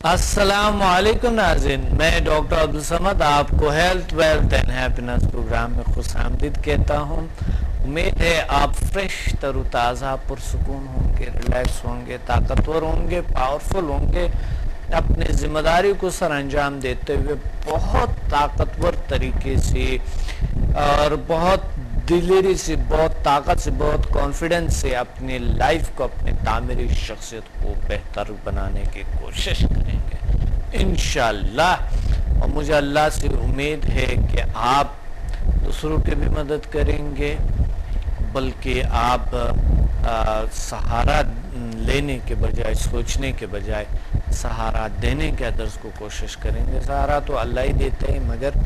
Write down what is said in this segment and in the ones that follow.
السلام علیکم ناظرین، میں ڈاکٹر عبدالصمد آپ کو health wealth and happiness program میں خوش آمدید کہتا ہوں۔ امید ہے آپ فریش تر و تازہ پرسکون ہوں گے، ریلیکس ہوں گے، طاقتور ہوں گے، پاورفل ہوں گے، اپنے ذمہ داری کو سر انجام دیتے ہوئے بہت طاقتور طریقے سے اور بہت دلیری سے، بہت طاقت سے، بہت کانفیڈنس سے اپنی لائف کو، اپنے تعمیری شخصیت کو بہتر بنانے کی کوشش کریں گے انشاءاللہ۔ اور مجھے اللہ سے امید ہے کہ آپ دوسروں کی بھی مدد کریں گے، بلکہ آپ سہارا لینے کے بجائے، سوچنے کے بجائے سہارا دینے کے درس کو کوشش کریں گے۔ سہارا تو اللہ ہی دیتے ہیں، مگر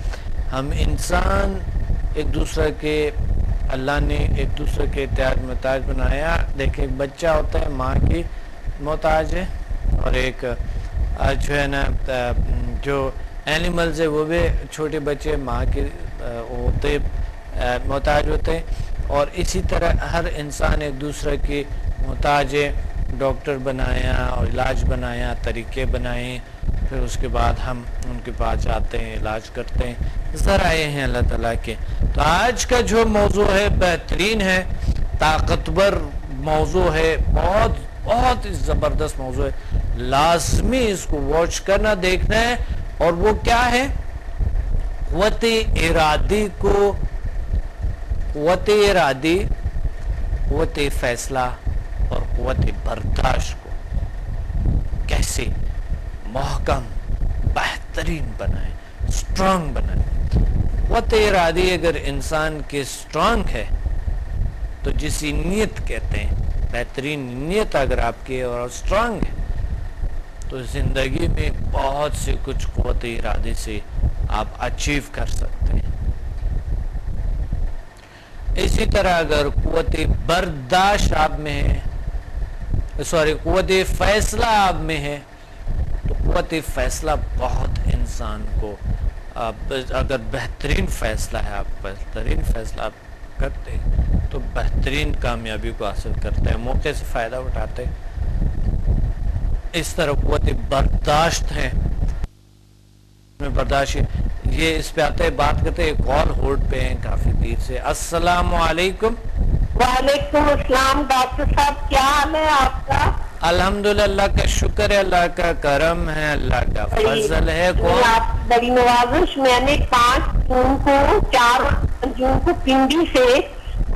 ہم انسان ایک دوسرے کے، اللہ نے ایک دوسرے کے احتیاج محتاج بنایا۔ دیکھیں، ایک بچہ ہوتا ہے ماں کی محتاج ہے، اور ایک جو ہے نا جو اینیملز ہے وہ بھی چھوٹے بچے ماں کے ہوتے محتاج ہوتے ہیں، اور اسی طرح ہر انسان ایک دوسرے کی محتاج ہے۔ ڈاکٹر بنایا اور علاج بنایا، طریقے بنائے، پھر اس کے بعد ہم ان کے پاس جاتے ہیں، علاج کرتے ہیں، ذرائع ہیں اللہ تعالیٰ کے۔ تو آج کا جو موضوع ہے بہترین ہے، طاقتور موضوع ہے، بہت بہت زبردست موضوع ہے، لازمی اس کو واچ کرنا، دیکھنا ہے۔ اور وہ کیا ہے؟ قوت ارادی کو، قوت ارادی، قوت فیصلہ اور قوت برداشت کو کیسے محکم، بہترین بنائیں، اسٹرانگ بنائیں۔ قوت ارادی اگر انسان کے اسٹرانگ ہے تو جسی نیت کہتے ہیں، بہترین نیت اگر آپ کی اور اسٹرانگ ہے تو زندگی میں بہت سے کچھ قوت ارادی سے آپ اچیو کر سکتے ہیں۔ اسی طرح اگر قوت برداشت آپ میں ہے، قوت فیصلہ آپ میں ہے، تو قوت فیصلہ بہت انسان کو، اگر بہترین فیصلہ ہے، آپ بہترین فیصلہ آپ کرتے ہیں تو بہترین کامیابی کو حاصل کرتے ہیں، موقع سے فائدہ اٹھاتے ہیں۔ اس طرح قوت برداشت ہے، برداشت یہ اس پہ آتے ہیں، بات کرتے ہیں، کال ہولڈ پہ ہیں کافی دیر سے۔ السلام علیکم۔ وعلیکم السلام ڈاکٹر صاحب، کیا حال ہے آپ کا؟ الحمدللہ، اللہ کا شکر ہے، اللہ کا کرم ہے، اللہ کا فضل ہے۔ کون؟ آپ بڑی نوازش، میں نے 5 جون کو، 4 جون کو پنڈی سے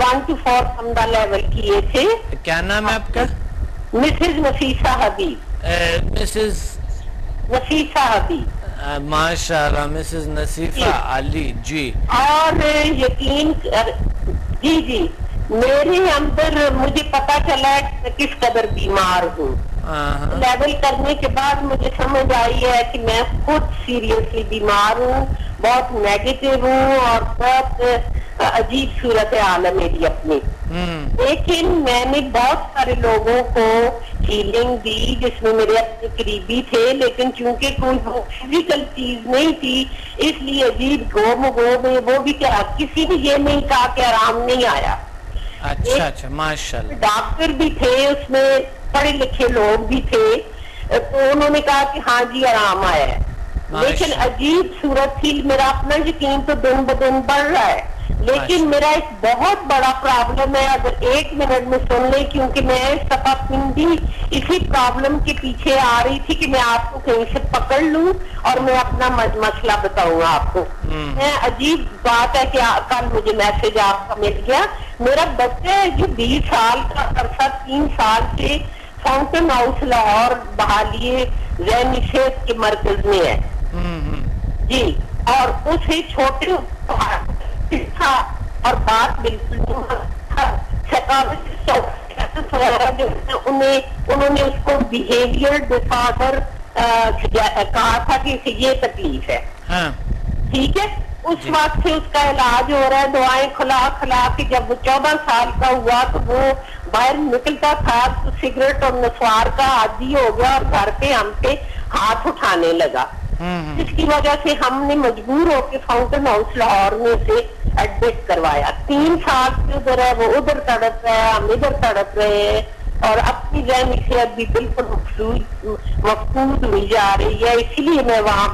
1 to 4 سمدہ لیول کیے تھے۔ کیا نام ہے آپ کا؟ مسز نفیسہ حبیب۔ مسز نفیسہ حبیب، ماشاء اللہ، مسز نصیفہ علی جی۔ اور یقین جی میرے اندر مجھے پتا چلا کہ میں کس قدر بیمار ہوں۔ لیول کرنے کے بعد مجھے سمجھ آئی ہے کہ میں خود سیریسلی بیمار ہوں، بہت نیگیٹو ہوں، اور بہت عجیب صورت حال ہے میری اپنی۔ لیکن میں نے بہت سارے لوگوں کو ہیلنگ دی جس میں میرے اپنے قریبی تھے، لیکن چونکہ کوئی فزیکل چیز نہیں تھی، اس لیے عجیب گو میں وہ بھی کیا، کسی نے یہ نہیں کہا کہ آرام نہیں آیا۔ اچھا، ماشاءاللہ۔ ڈاکٹر بھی تھے اس میں، پڑھے لکھے لوگ بھی تھے، تو انہوں نے کہا کہ ہاں جی آرام آیا ہے، لیکن عجیب صورت تھی۔ میرا اپنا یقین تو دن بدن بڑھ رہا ہے، لیکن میرا ایک بہت بڑا پرابلم ہے، اگر 1 منٹ میں سن لیں، کیونکہ میں صفا پنڈی اسی پرابلم کے پیچھے آ رہی تھی کہ میں آپ کو کہیں سے پکڑ لوں اور میں اپنا مسئلہ بتاؤں آپ کو۔ عجیب بات ہے کہ کل مجھے میسج آپ کا مل گیا۔ میرا بچہ ہے جو 20 سال کا عرصہ 3 سال سے فاؤنٹن ہاؤس لاہور بحالیے ذہنی صحت کے مرکز میں ہے جی، اور اسے چھوٹے تھا اور بات بالکل انہوں نے اس کو بیہیویئر ڈس آرڈر کہا تھا کہ اسے یہ تکلیف ہے، ٹھیک ہے۔ اس وقت سے اس کا علاج ہو رہا ہے، دعائیں کھلا کے جب وہ 14 سال کا ہوا تو وہ باہر نکلتا تھا تو سگریٹ اور نسوار کا عادی ہو گیا، اور گھر پہ ہم پہ ہاتھ اٹھانے لگا، جس کی وجہ سے ہم نے مجبور ہو کے فاؤنٹن ہاؤس لاہور میں سے ایڈمٹ کروایا۔ 3 سال سے ادھر ہے، وہ ادھر تڑپ رہا ہے، ہم ادھر تڑپ رہے ہیں، اور اپنی ذہنی صحت بھی بالکل مفقود ہوئی جا رہی ہے. اسی لیے میں وہاں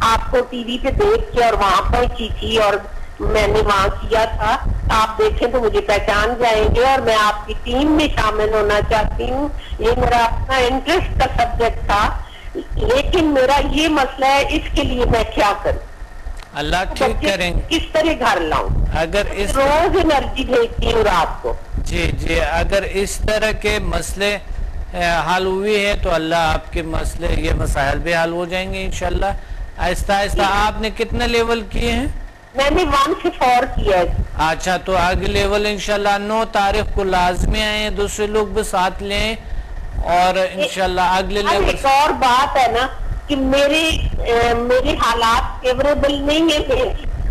آپ کو ٹی وی پہ دیکھ کے اور وہاں پہنچی تھی اور میں نے وہاں کیا تھا. آپ دیکھیں تو مجھے پہچان جائیں گے اور میں آپ کی ٹیم میں شامل ہونا چاہتی ہوں. یہ میرا اپنا انٹرسٹ کا سبجیکٹ تھا, لیکن میرا یہ مسئلہ ہے اس کے لیے میں کیا کروں, اللہ ٹھیک کریں گے. کس طرح گھر لاؤں؟ اگر اس روز انرجی بھیجتی ہوں رات کو. جی اگر اس طرح کے مسئلے حل ہوئی ہے تو اللہ آپ کے مسئلے یہ مسائل بھی حل ہو جائیں گے انشاءاللہ. آہستہ آہستہ آپ نے کتنے لیول کیے ہیں؟ میں نے 1 سے 4 کیا ہے. اچھا, تو آگے لیول انشاءاللہ 9 تاریخ کو لازمی آئیں, دوسرے لوگ بھی ساتھ لیں اور انشاءاللہ اگلے لیول. ایک اور بات ہے نا کہ میرے حالات فیوریبل نہیں ہے.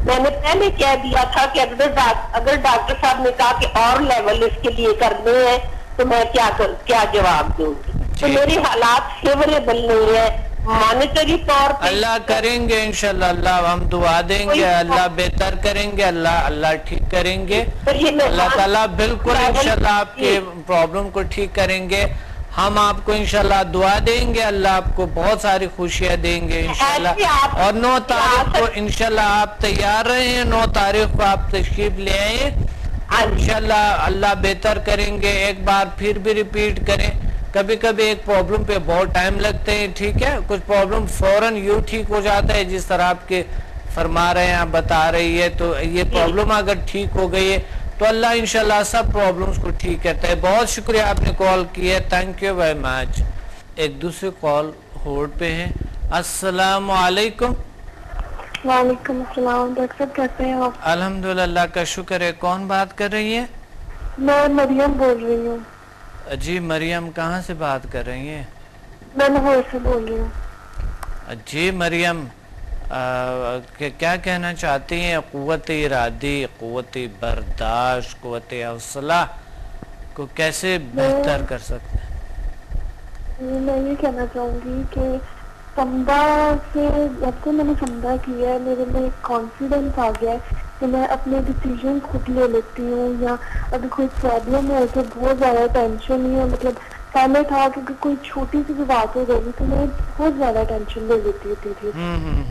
میں نے پہلے کہہ دیا تھا کہ اگر ڈاکٹر صاحب نے کہا کہ اور لیول اس کے لیے کرنے ہیں تو میں کیا جواب دوں گی. تو میرے حالات فیوریبل نہیں ہے مانیٹری طور پر. اللہ کریں گے انشاءاللہ, اللہ ہم دعا دیں گے, اللہ بہتر کریں گے, اللہ ٹھیک کریں گے. اللہ تعالیٰ بالکل انشاءاللہ آپ کے پرابلم کو ٹھیک کریں گے. ہم آپ کو انشاءاللہ دعا دیں گے, اللہ آپ کو بہت ساری خوشیاں دیں گے انشاءاللہ. اور 9 تاریخ کو انشاءاللہ آپ تیار رہے ہیں, 9 تاریخ کو آپ تشریف لے آئیں انشاءاللہ. اللہ بہتر کریں گے. ایک بار پھر بھی ریپیٹ کریں, کبھی کبھی ایک پرابلم پہ بہت ٹائم لگتے ہیں, ٹھیک ہے. کچھ پرابلم فوراً یوں ٹھیک ہو جاتا ہے جس طرح آپ کے فرما رہے ہیں, آپ بتا رہی ہے. تو یہ پرابلم اگر ٹھیک ہو گئی ہے تو اللہ انشاءاللہ سب پرابلمز کو ٹھیک کرتا ہے. بہت شکریہ آپ نے کال کی ہے, تھینک یو ویری مچ. ایک دوسرے کال ہولڈ پہ ہیں. السلام علیکم. وعلیکم السلام. ڈاکٹر صاحب کیسے ہیں آپ؟ الحمدللہ, اللہ کا شکر ہے. کون بات کر رہی ہے؟ میں مریم بول رہی ہوں. جی مریم, کہاں سے بات کر رہی ہیں؟ میں لاہور سے بول رہی ہوں. جی مریم, کیا کہنا چاہتی ہیں؟ قوت ارادی, قوت برداشت, قوت حوصلہ کو کیسے بہتر کر سکتے ہیں؟ میں یہ کہنا چاہوں گی کہ سمدہ سے جب سے میں نے سمدہ کیا ہے میرے میں کانفیڈنس آ گیا ہے کہ میں اپنے ڈیسیژن خود لے لیتی ہوں, یا اگر کوئی پرابلم ہے تو بہت زیادہ ٹینشن نہیں ہے. مطلب پہلے تھا کہ کوئی چھوٹی سی بھی بات ہو جائے گی تو میں بہت زیادہ ٹینشن لے لیتی ہوتی تھی.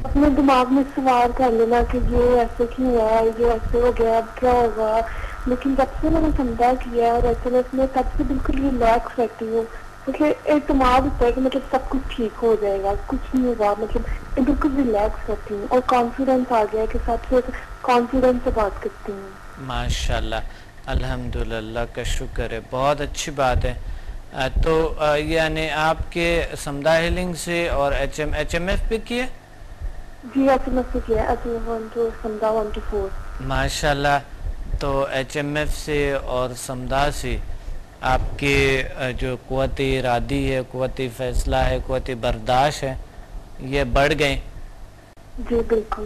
اپنے دماغ میں سوار کر لینا کہ یہ ایسے کیوں ہے, یہ ایسے ہو گیا, اب کیا ہوگا. لیکن جب سے میں نے سمجھا کیا اور ایسے میں اپنے تب سے بالکل ریلیکس رہتی ہوں, کیونکہ اعتماد ہوتا ہے کہ مطلب سب کچھ ٹھیک ہو جائے گا, کچھ نہیں ہوگا. مطلب بالکل ریلیکس رہتی ہوں اور کانفیڈنس آ گیا کہ سب سے کانفیڈنس سے بات کرتی ہوں. ماشاءاللہ, الحمدللہ کا شکر ہے, بہت اچھی بات ہے. تو یعنی آپ کے سمدہ ہیلنگ سے اور ایچ ایم ایف پہ کیے؟ جی ایچ ایم ایف پہ کیا ہے, سمدہ 1 to 4. ماشاءاللہ. تو ایچ ایم ایف سے اور سمدہ سے آپ کے جو قوت ارادی ہے, قوت فیصلہ ہے, قوت برداشت ہے, یہ بڑھ گئے. جی بالکل.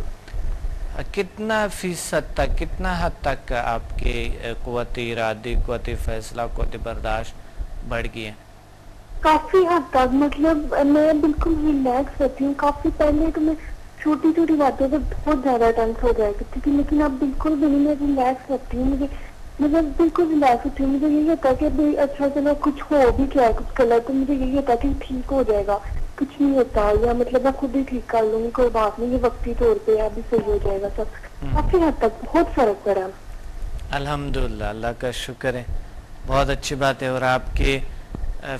کتنا فیصد تک, کتنا حد تک آپ کی قوت ارادی, قوت فیصلہ, قوت برداشت بڑھ گئی ہے؟ کافی حد تک. مطلب میں بالکل ریلیکس رہتی ہوں. کافی پہلے تو میں چھوٹی چھوٹی باتوں پہ بہت زیادہ ٹینس ہو جائے کرتی تھی, لیکن اب بالکل بھی نہیں, میں ریلیکس رہتی ہوں. مجھے بالکل ریلیکس ہوتی ہوں. مجھے یہی ہوتا ہے کہ اچھا چلو کچھ ہو بھی کیا ہے, کچھ غلط, تو مجھے یہی ہوتا ہے کہ ٹھیک ہو جائے گا, کچھ نہیں ہوتا, یا مطلب میں خود ہی ٹھیک کر لوں گی, کوئی بات نہیں, یہ وقتی طور پہ ابھی صحیح ہو جائے گا سب. کافی حد تک بہت فرق پڑا. الحمدللہ, اللہ کا شکر ہے, بہت اچھی بات ہے. اور آپ کے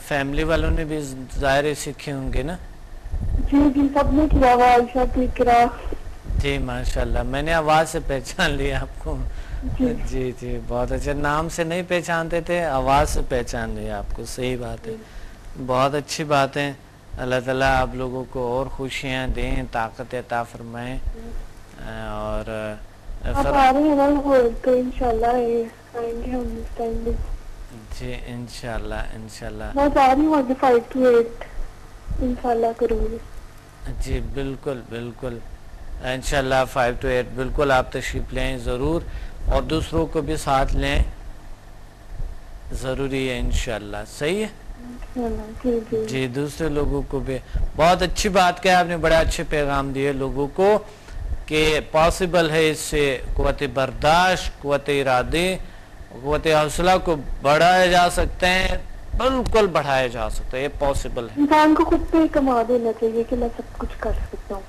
فیملی والوں نے بھی ظاہر سیکھے ہوں گے نا؟ جی جی سب نے کیا ہوا, عائشہ ٹھیک رہا. جی ماشاءاللہ, میں نے آواز سے پہچان لیا آپ کو. جی جی بہت اچھا, نام سے نہیں پہچانتے تھے, آواز سے پہچان لیا آپ کو, صحیح بات ہے, بہت اچھی بات ہے. اللہ تعالیٰ آپ لوگوں کو اور خوشیاں دیں, طاقت عطا فرمائیں. اور آپ آ رہے ہیں نا تو انشاءاللہ آئیں گے ہم اس ٹائم بھی. جی انشاءاللہ انشاءاللہ. میں چاہ رہی ہوں آگے 5 to 8 انشاءاللہ کروں گی. جی بالکل بالکل انشاءاللہ 5 to 8 بالکل آپ تشریف لیں ضرور, اور دوسروں کو بھی ساتھ لیں, ضروری ہے انشاءاللہ. صحیح ہے جی, دوسرے لوگوں کو بھی. بہت اچھی بات کہا آپ نے, بڑے اچھے پیغام دیے لوگوں کو کہ پاسبل ہے اس سے قوت برداشت, قوت ارادی, قوت حوصلہ کو بڑھایا جا سکتے ہیں, بالکل بڑھایا جا سکتا ہے, یہ پاسبل ہے. انسان کو خود پہ کما دینا چاہیے کہ میں سب کچھ کر سکتا ہوں,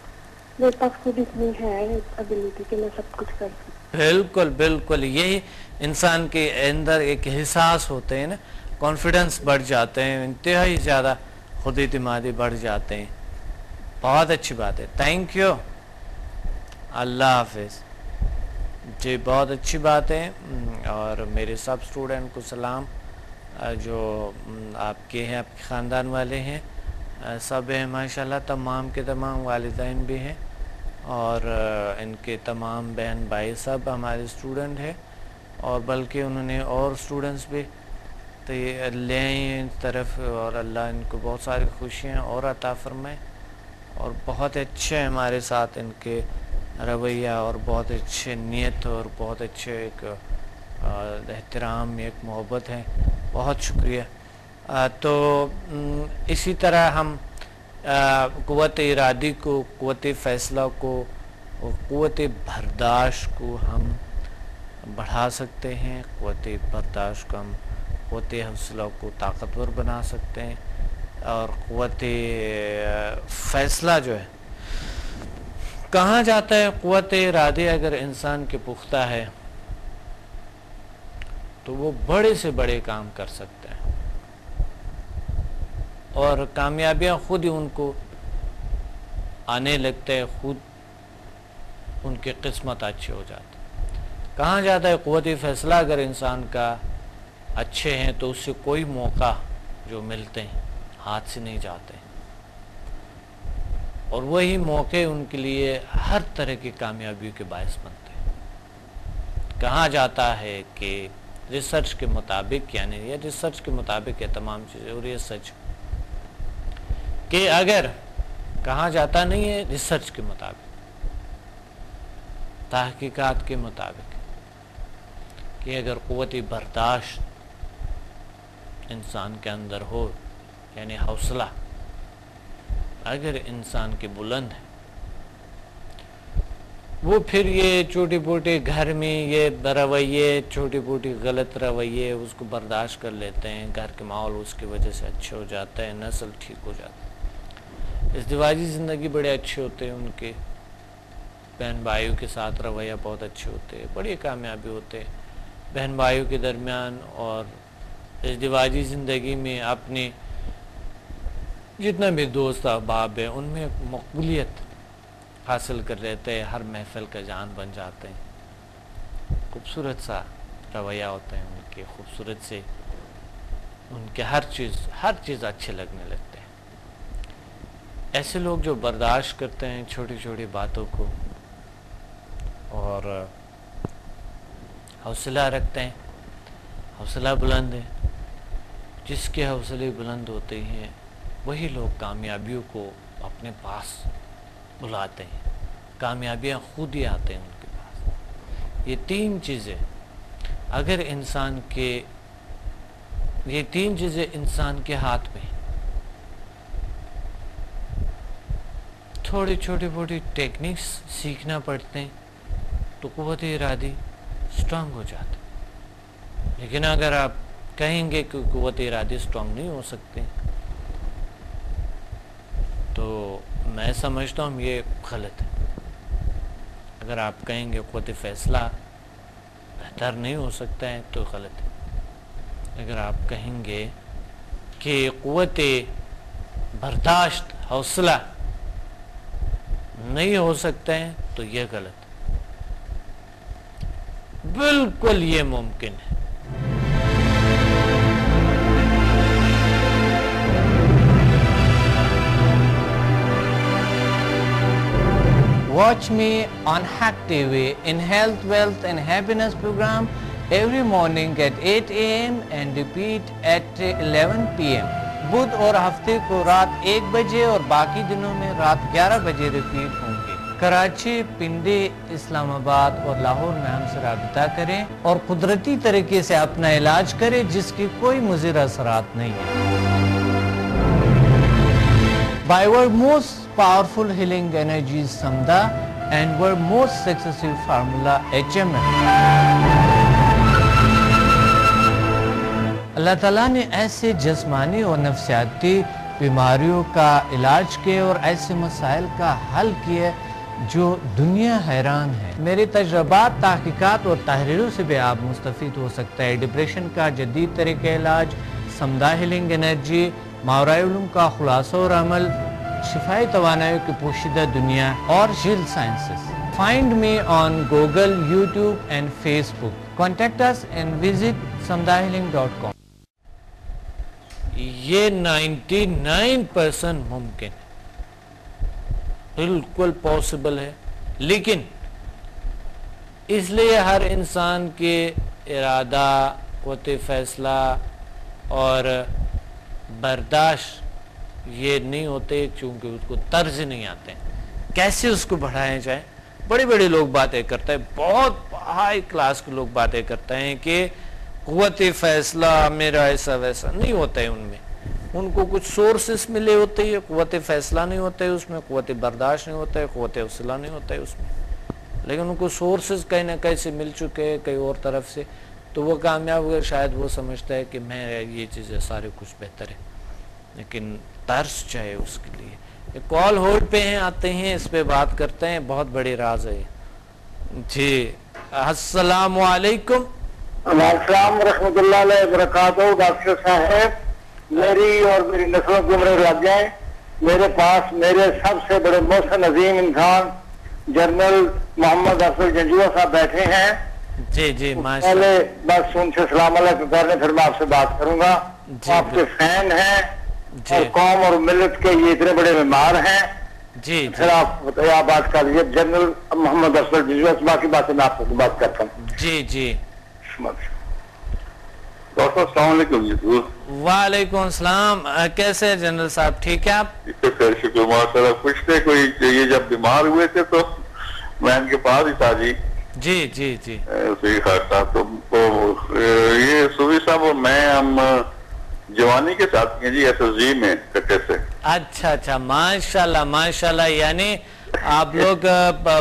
میرے پاس خود اتنی ہے ابیلٹی کہ میں سب کچھ کر سکتا ہوں. بالکل بالکل, یہی انسان کے اندر ایک احساس ہوتے ہیں نا, کانفیڈنس بڑھ جاتے ہیں, انتہائی زیادہ خود اعتمادی بڑھ جاتے ہیں. بہت اچھی بات ہے, تھینک یو, اللہ حافظ. جی بہت اچھی بات ہے. اور میرے سب اسٹوڈنٹ کو سلام, جو آپ کے ہیں, آپ کے خاندان والے ہیں, سب ہیں ماشاءاللہ, تمام کے تمام والدین بھی ہیں, اور ان کے تمام بہن بھائی سب ہمارے اسٹوڈنٹ ہیں, اور بلکہ انہوں نے اور اسٹوڈنٹس بھی تو لے آئیں ان طرف, اور اللہ ان کو بہت ساری خوشیاں اور عطا فرمائے. اور بہت اچھے ہمارے ساتھ ان کے رویہ, اور بہت اچھے نیت, اور بہت اچھے ایک احترام, ایک محبت ہے. بہت شکریہ. تو اسی طرح ہم قوت ارادی کو, قوت فیصلہ کو, قوت برداشت کو ہم بڑھا سکتے ہیں. قوت برداشت کو ہم, قوت حوصلہ کو طاقتور بنا سکتے ہیں. اور قوت فیصلہ جو ہے کہاں جاتا ہے؟ قوت ارادی اگر انسان کے پختہ ہے تو وہ بڑے سے بڑے کام کر سکتا ہے, اور کامیابیاں خود ہی ان کو آنے لگتے ہیں, خود ان کی قسمت اچھی ہو جاتی. کہاں جاتا ہے قوت فیصلہ اگر انسان کا اچھے ہیں تو اس سے کوئی موقع جو ملتے ہیں ہاتھ سے نہیں جاتے, اور وہی موقع ان کے لیے ہر طرح کی کامیابیوں کے باعث بنتے ہیں. کہا جاتا ہے کہ ریسرچ کے مطابق, یعنی یہ ریسرچ کے مطابق ہے تمام چیزیں, اور یہ سچ کہ اگر کہا جاتا نہیں ہے, ریسرچ کے مطابق, تحقیقات کے مطابق, کہ اگر قوت برداشت انسان کے اندر ہو, یعنی حوصلہ اگر انسان کے بلند ہے, وہ پھر یہ چھوٹی موٹی گھر میں یہ رویے, چھوٹی موٹی غلط رویے اس کو برداشت کر لیتے ہیں. گھر کے ماحول اس کی وجہ سے اچھے ہو جاتا ہے, نسل ٹھیک ہو جاتا ہے, ازدواجی زندگی بڑے اچھے ہوتے ہیں, ان کے بہن بھائیوں کے ساتھ رویہ بہت اچھے ہوتے ہیں, بڑی کامیابی ہوتے ہیں بہن بھائیوں کے درمیان. اور ازدواجی زندگی میں اپنے جتنا بھی دوست احباب ہیں ان میں مقبولیت حاصل کر لیتے ہیں, ہر محفل کا جان بن جاتے ہیں, خوبصورت سا رویہ ہوتا ہے ان کے, خوبصورت سے ان کے ہر چیز اچھے لگنے لگتے ہیں. ایسے لوگ جو برداشت کرتے ہیں چھوٹی چھوٹی باتوں کو, اور حوصلہ رکھتے ہیں, حوصلہ بلند ہے, جس کے حوصلے بلند ہوتے ہیں وہی لوگ کامیابیوں کو اپنے پاس بلاتے ہیں, کامیابیاں خود ہی آتے ہیں ان کے پاس. یہ تین چیزیں اگر انسان کے, یہ تین چیزیں انسان کے ہاتھ میں, تھوڑی چھوٹی موٹی ٹیکنکس سیکھنا پڑتے ہیں تو قوت ارادی سٹرونگ ہو جاتی. لیکن اگر آپ کہیں گے کہ قوت ارادی سٹرونگ نہیں ہو سکتے, تو میں سمجھتا ہوں یہ غلط ہے. اگر آپ کہیں گے قوت فیصلہ بہتر نہیں ہو سکتا ہے تو غلط ہے. اگر آپ کہیں گے کہ قوت برداشت, حوصلہ نہیں ہو سکتا ہے تو یہ غلط ہے. بالکل یہ ممکن ہے. Watch me on Hack TV in Health, Wealth and Happiness program every morning at 8 a.m. and repeat at 11 p.m. بدھ اور ہفتے کو رات 1 بجے اور باقی دنوں میں رات 11 بجے ریپیٹ ہوں گے. کراچی, پنڈی, اسلام آباد اور لاہور میں ہم سے رابطہ کریں اور قدرتی طریقے سے اپنا علاج کریں جس کی کوئی مضر اثرات نہیں ہے. By our most powerful healing energies Samda and our most successful formula HMF. اللہ تعالیٰ نے ایسے جسمانی اور نفسیاتی بیماریوں کا علاج کیا اور ایسے مسائل کا حل کیا جو دنیا حیران ہے۔ میری تجربات، تحقیقات اور تحریروں سے بھی آپ مستفید ہو سکتا ہے۔ ڈپریشن کا جدید طریقہ علاج، سمدھا ہیلنگ انرجی، ماورائے علوم کا خلاصہ اور عمل، شفائی توانائی کی پوشیدہ دنیا اور جیل sciences. Find me on Google, YouTube and Facebook. Contact us and visit samdhahealing.com. یہ 99% ممکن ہے، بالکل پاسبل ہے، لیکن اس لیے ہر انسان کے ارادہ، قوت فیصلہ اور برداشت یہ نہیں ہوتے، چونکہ اس کو طرز نہیں آتے ہیں کیسے اس کو بڑھایا جائے۔ بڑے بڑے لوگ باتیں کرتے ہیں، بہت ہائی کلاس کے لوگ باتیں کرتے ہیں کہ قوت فیصلہ میرا ایسا ویسا نہیں ہوتا ہے، ان میں ان کو کچھ سورسز ملے ہوتے ہیں، قوت فیصلہ نہیں ہوتا ہے اس میں، قوت برداشت نہیں ہوتا ہے، قوت حوصلہ نہیں ہوتا ہے اس میں، لیکن ان کو سورسز کہیں نہ کہیں سے مل چکے ہیں کئی اور طرف سے، تو وہ کامیاب ہوئے۔ شاید وہ سمجھتا ہے کہ میں یہ چیزیں سارے کچھ بہتر ہے، لیکن طرز چاہے اس کے لیے۔ کال ہولڈ پہ ہیں، آتے ہیں، اس پہ بات کرتے ہیں، بہت بڑی راز ہے جی۔ السلام علیکم۔ السلام ورحمۃ اللہ وبرکاتہ۔ ڈاکٹر صاحب، میری اور میری نسلوں کی عمریں لگ جائیں، میرے پاس میرے سب سے بڑے محسن عظیم انسان جنرل محمد افضل جنجوعہ صاحب بیٹھے ہیں۔ جی جی ماشاءاللہ۔ پہلے بس ان سے سلام علیکم کرنے، پھر میں آپ سے بات کروں گا۔ آپ کے فین ہیں اور قوم اور ملت کے یہ اتنے بڑے بیمار ہیں۔ جی پھر آپ بتائیے، آپ بات کر لیجیے جنرل محمد افضل جنجوعہ سے، باقی باتیں میں آپ سے بات کرتا ہوں۔ جی جی ڈاکٹر السلام علیکم جی۔ وعلیکم السلام، کیسے ہیں جنرل صاحب، ٹھیک ہے آپ؟ خیر شکر ماشاء اللہ۔ کچھ تھے کوئی یہ جب بیمار ہوئے تھے تو میں ان کے پاس ہی تھا جی۔ جی جی جی صحیح خاص صاحب، تو یہ صوفی صاحب اور میں ہم جوانی کے ساتھ ہیں جی، ایس ایس جی میں کٹے سے۔ اچھا اچھا، ماشاء اللہ ماشاء اللہ، یعنی آپ لوگ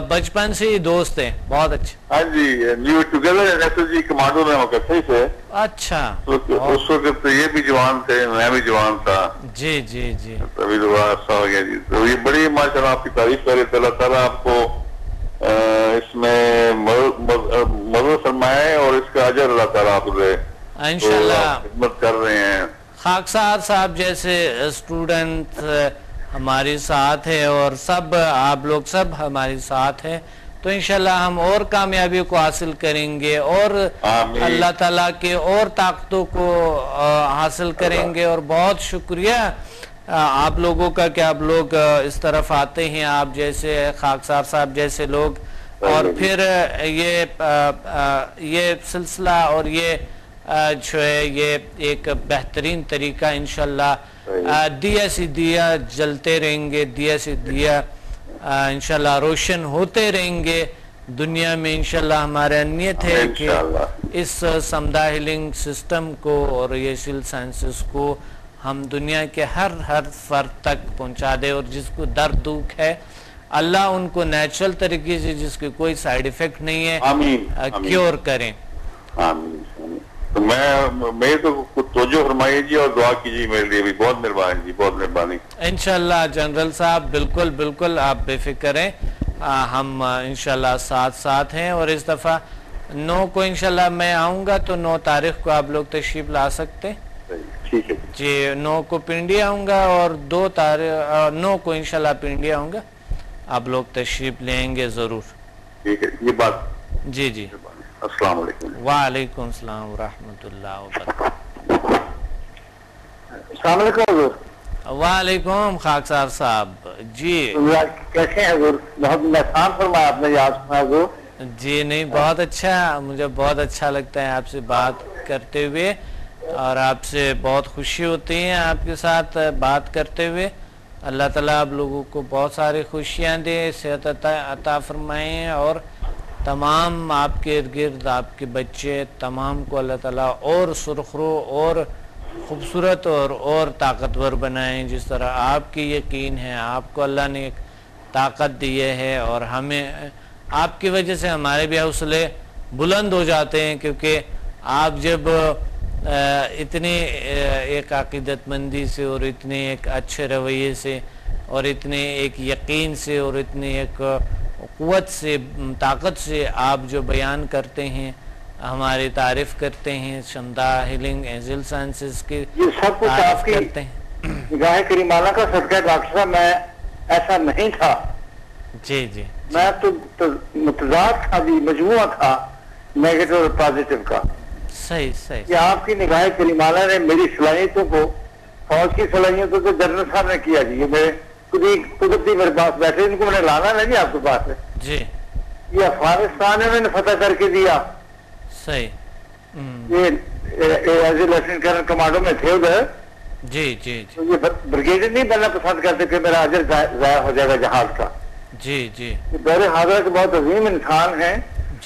بچپن سے ہی دوست ہیں، بہت اچھا۔ ہاں جی، نیو ٹوگیدر ایس ایس جی کمانڈو میں اکٹھے ہی تھے۔ اچھا، اس وقت یہ بھی جوان تھے، میں بھی جوان تھا۔ جی جی جی، تبھی تو ایسا ہو گیا جی۔ تو یہ بڑی ماشاء اللہ آپ کی تعریف کرے، اللہ تعالیٰ آپ کو اس میں مدد فرمائے اور اس کا اجر اللہ تعالیٰ آپ سے انشاءاللہ خدمت کر رہے ہیں۔ خاکسار صاحب جیسے اسٹوڈنٹ ہمارے ساتھ ہے اور سب آپ لوگ سب ہمارے ساتھ ہیں، تو انشاءاللہ ہم اور کامیابی کو حاصل کریں گے اور اللہ تعالیٰ کے اور طاقتوں کو حاصل کریں گے۔ اور بہت شکریہ آپ لوگوں کا کہ آپ لوگ اس طرف آتے ہیں، آپ جیسے خاکسار صاحب جیسے لوگ، اور پھر یہ سلسلہ اور یہ جو ہے یہ ایک بہترین طریقہ انشاءاللہ دیا سے دیا جلتے رہیں گے، دیا سے دیا انشاءاللہ روشن ہوتے رہیں گے دنیا میں۔ انشاءاللہ ہمارا نیت ہے کہ اس سمدھا ہیلنگ سسٹم کو اور یہ سیل سائنسز کو ہم دنیا کے ہر فرد تک پہنچا دے، اور جس کو درد دکھ ہے اللہ ان کو نیچرل طریقے سے، جس کے کوئی سائیڈ ایفیکٹ نہیں ہے، کیور کریں۔ تو میں تو توجہ فرمائیے جی اور دعا کیجیے میرے لیے بھی، بہت مہربانی جی، بہت مہربانی۔ انشاءاللہ جنرل صاحب بالکل بالکل آپ بے فکر ہیں، ہم انشاءاللہ ساتھ ہیں۔ اور اس دفعہ 9 کو انشاءاللہ میں آؤں گا، تو 9 تاریخ کو آپ لوگ تشریف لا سکتے ٹھیک ہے جی۔ 9 کو پنڈی آؤں گا اور 9 کو انشاءاللہ پنڈی آؤں گا، آپ لوگ تشریف لیں گے ضرور۔ ٹھیک ہے، یہ بات جی جی، السلام علیکم۔ وعلیکم السلام ورحمۃ اللہ وبرکاتہ۔ السلام علیکم حضور۔ وعلیکم خاکسار صاحب جی، کیسے ہیں حضور؟ بہت احسان فرمایا آپ نے، یاد فرمایا حضور۔ جی نہیں، بہت اچھا، مجھے بہت اچھا لگتا ہے آپ سے بات کرتے ہوئے، اور آپ سے بہت خوشی ہوتی ہے آپ کے ساتھ بات کرتے ہوئے۔ اللہ تعالیٰ آپ لوگوں کو بہت ساری خوشیاں دے، صحت عطا فرمائیں، اور تمام آپ کے ارد گرد آپ کے بچے تمام کو اللہ تعالیٰ اور سرخرو اور خوبصورت اور طاقتور بنائیں، جس طرح آپ کی یقین ہے، آپ کو اللہ نے ایک طاقت دی ہے، اور ہمیں آپ کی وجہ سے ہمارے بھی حوصلے بلند ہو جاتے ہیں، کیونکہ آپ جب اتنی ایک عقیدت مندی سے اور اتنے ایک اچھے رویے سے اور اتنے ایک یقین سے اور اتنی ایک قوت سے طاقت سے آپ جو بیان کرتے ہیں، ہماری تعریف کرتے ہیں، شمدہ ہیلنگ اینجل سائنسز کی سب کچھ تعریف کرتے ہیں۔ نگاہ کریمانہ کا صدقہ ڈاکٹر صاحب، میں ایسا نہیں تھا، جی جی میں تو متضاد تھا جی، مجموعہ تھا نیگیٹو اور پازیٹیو کا۔ صحیح صحیح کہ آپ کی نگاہ کریمانہ نے میری صلاحیتوں کو، فوج کی صلاحیتوں کو جنرل صاحب نے کیا جی، یہ میرے قدرتی میرے پاس بیٹھے، ان کو میں نے لانا نہیں آپ کے پاس ہے جی، یہ افغانستان ہے، میں نے فتح کر کے دیا۔ صحیح یہ as a lieutenant colonel commando میں تھے ادھر، جی جی تو یہ بریگیڈیئر نہیں بننا پسند کرتے کہ میرا اجر ضائع ہو جائے گا جہاز کا۔ جی جی یہ دور حاضرہ کے بہت عظیم انسان ہیں،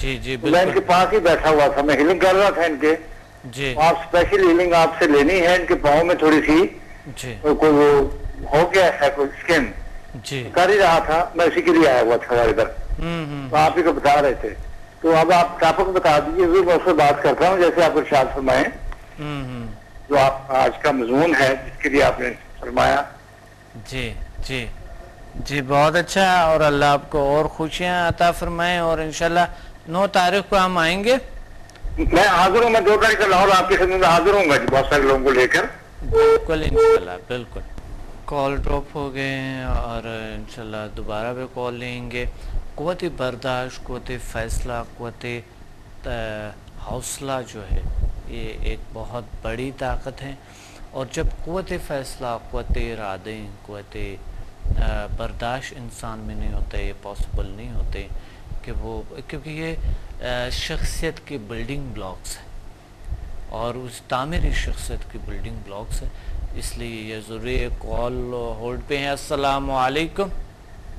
جی جی میں ان کے پاس ہی بیٹھا ہوا تھا، میں ہیلنگ کر رہا تھا ان کے۔ جی آپ اسپیشل ہیلنگ آپ سے لینی ہے، ان کے پاؤں میں تھوڑی سی جی کوئی وہ ہو گیا ہے، کوئی اسکن جی کر ہی رہا تھا، میں اسی کے لیے آیا ہوا تھا ادھر، تو آپ ہی کو بتا رہے تھے۔ تو اب آپ ٹاپک بتا دیجیے، میں اس سے بات کرتا ہوں جیسے آپ ارشاد فرمائیں، جو آپ آج کا مضمون ہے جس کے لیے آپ نے فرمایا۔ جی جی جی بہت اچھا، اور اللہ آپ کو اور خوشیاں عطا فرمائیں، اور انشاءاللہ 9 تاریخ کو ہم آئیں گے۔ میں حاضر ہوں، میں 2 تاریخ کو لاہور آپ کی خدمت میں حاضر ہوں گا جی، بہت سارے لوگوں کو لے کر۔ بالکل انشاءاللہ، بالکل۔ کال ڈراپ ہو گئے ہیں اور انشاءاللہ دوبارہ بھی کال لیں گے۔ قوت برداشت، قوت فیصلہ، قوت حوصلہ جو ہے یہ ایک بہت بڑی طاقت ہے، اور جب قوت فیصلہ، قوت ارادے، قوت برداشت انسان میں نہیں ہوتے، یہ پاسبل نہیں ہوتے کہ وہ، کیونکہ یہ شخصیت کی بلڈنگ بلاکس ہیں، اور اس تعمیری شخصیت کی بلڈنگ بلاکس ہے، اس لیے یہ ضروری ہے۔ کال ہولڈ پہ ہیں۔ السلام علیکم۔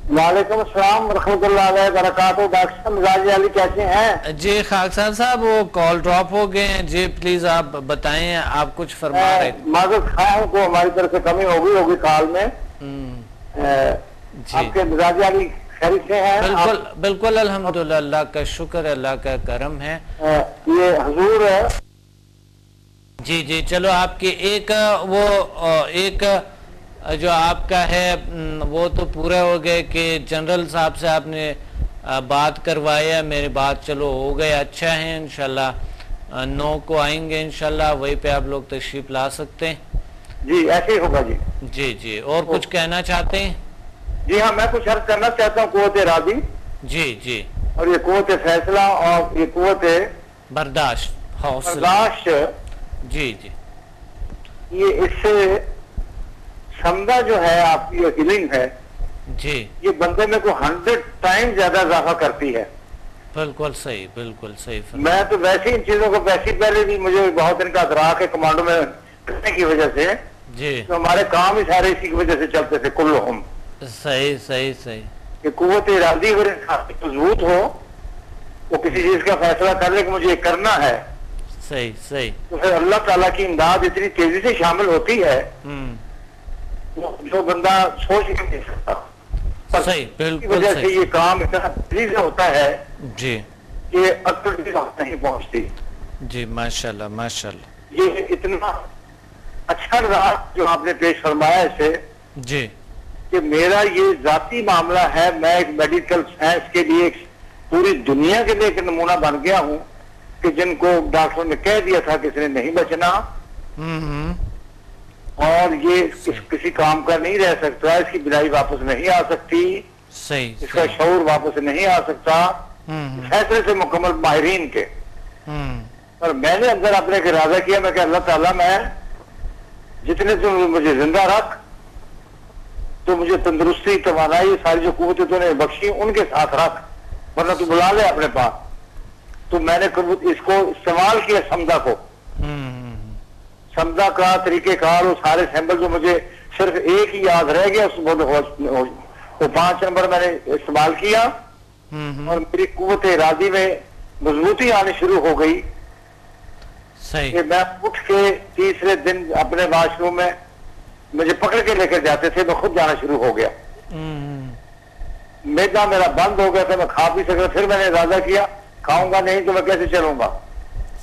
وعلیکم السلام ورحمۃ اللہ علیہ وبرکاتہ۔ ڈاکٹر صاحب مزاج علی کیسے ہیں؟ جی خاکسار صاحب، وہ کال ڈراپ ہو گئے ہیں جی، پلیز آپ بتائیں، آپ کچھ فرما رہے تھے۔ معذرت خواہ کو ہماری طرف سے کمی ہوگی کال میں۔ آپ کے مزاج علی خیریت سے ہیں؟ بالکل بالکل الحمدللہ، اللہ کا شکر ہے، اللہ کا کرم ہے۔ یہ حضور ہے جی جی، چلو آپ کی ایک وہ ایک جو آپ کا ہے وہ تو پورا ہو گئے کہ جنرل صاحب سے آپ نے بات کروایا، میری بات چلو ہو گئے، اچھا ہے۔ انشاءاللہ 9 کو آئیں گے انشاءاللہ، وہیں پہ آپ لوگ تشریف لا سکتے ہیں۔ جی، ایسے ہی ہوگا جی۔ جی جی، اور کچھ کہنا چاہتے ہیں؟ جی ہاں، میں کچھ عرض کرنا چاہتا ہوں۔ قوت ارادی جی جی، اور یہ قوت فیصلہ اور یہ قوت برداشت، حوصلہ، برداشت، جی جی یہ اس سے سمدہ جو ہے آپ کی ہیلنگ ہے، جی، یہ بندے میں کو 100 ٹائم زیادہ اضافہ کرتی ہے۔ بالکل صحیح، بالکل صحیح۔ میں تو ویسے ان چیزوں کو ویسے پہلے بھی مجھے بہت ان کا ادراک ہے کمانڈو میں کرنے کی وجہ سے، جی، تو ہمارے کام ہی سارے اسی کی وجہ سے چلتے تھے کلہم۔ صحیح صحیح صحیح، کہ قوت ارادی اگر انسان مضبوط ہو، وہ کسی چیز کا فیصلہ کر لے کہ مجھے یہ کرنا ہے، صحیح صحیح، تو پھر اللہ تعالیٰ کی امداد اتنی تیزی سے شامل ہوتی ہے جو بندہ سوچ نہیں سکتا۔ صحیح، اس کی بالکل وجہ سے صحیح، یہ کام اتنا تیزی سے ہوتا ہے جی کہ عقل بھی نہیں پہنچتی۔ جی، ماشاءاللہ ماشاءاللہ، یہ اتنا اچھا رہا جو آپ نے پیش فرمایا اسے، جی کہ میرا یہ ذاتی معاملہ ہے، میں ایک میڈیکل سائنس کے لیے پوری دنیا کے لیے ایک نمونہ بن گیا ہوں کہ جن کو ڈاکٹروں نے کہہ دیا تھا کہ اس نے نہیں بچنا اور یہ کسی کام کا نہیں رہ سکتا، اس کی بنائی واپس نہیں آ سکتی، صحیح، اس کا شعور واپس نہیں آ سکتا، فیصلے سے مکمل ماہرین کے۔ اور میں نے اندر اپنے کو ارادہ کیا، میں کہ اللہ تعالیٰ میں جتنے تم مجھے زندہ رکھ، تو مجھے تندرستی، توانائی، ساری جو قوتیں تو نے بخشی ان کے ساتھ رکھ، ورنہ تو بلا لے اپنے پاس۔ تو میں نے اس کو استعمال کیا سمدہ کو، سمدہ کا طریقہ کار، وہ سارے سیمبل جو مجھے صرف ایک ہی یاد رہ گیا، اس وہ 5 نمبر میں نے استعمال کیا، اور میری قوت ارادی میں مضبوطی آنی شروع ہو گئی کہ میں اٹھ کے تیسرے دن اپنے واش روم میں مجھے پکڑ کے لے کر جاتے تھے، میں خود جانا شروع ہو گیا، میدا میرا بند ہو گیا تھا، میں کھا پی سکتا، پھر میں نے ارادہ کیا کھاؤں گا نہیں تو میں کیسے چلوں گا،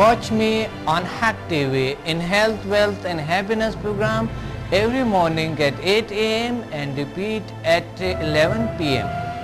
Watch me on Hack TV in Health, Wealth and Happiness program every morning at 8 AM and repeat at 11 PM.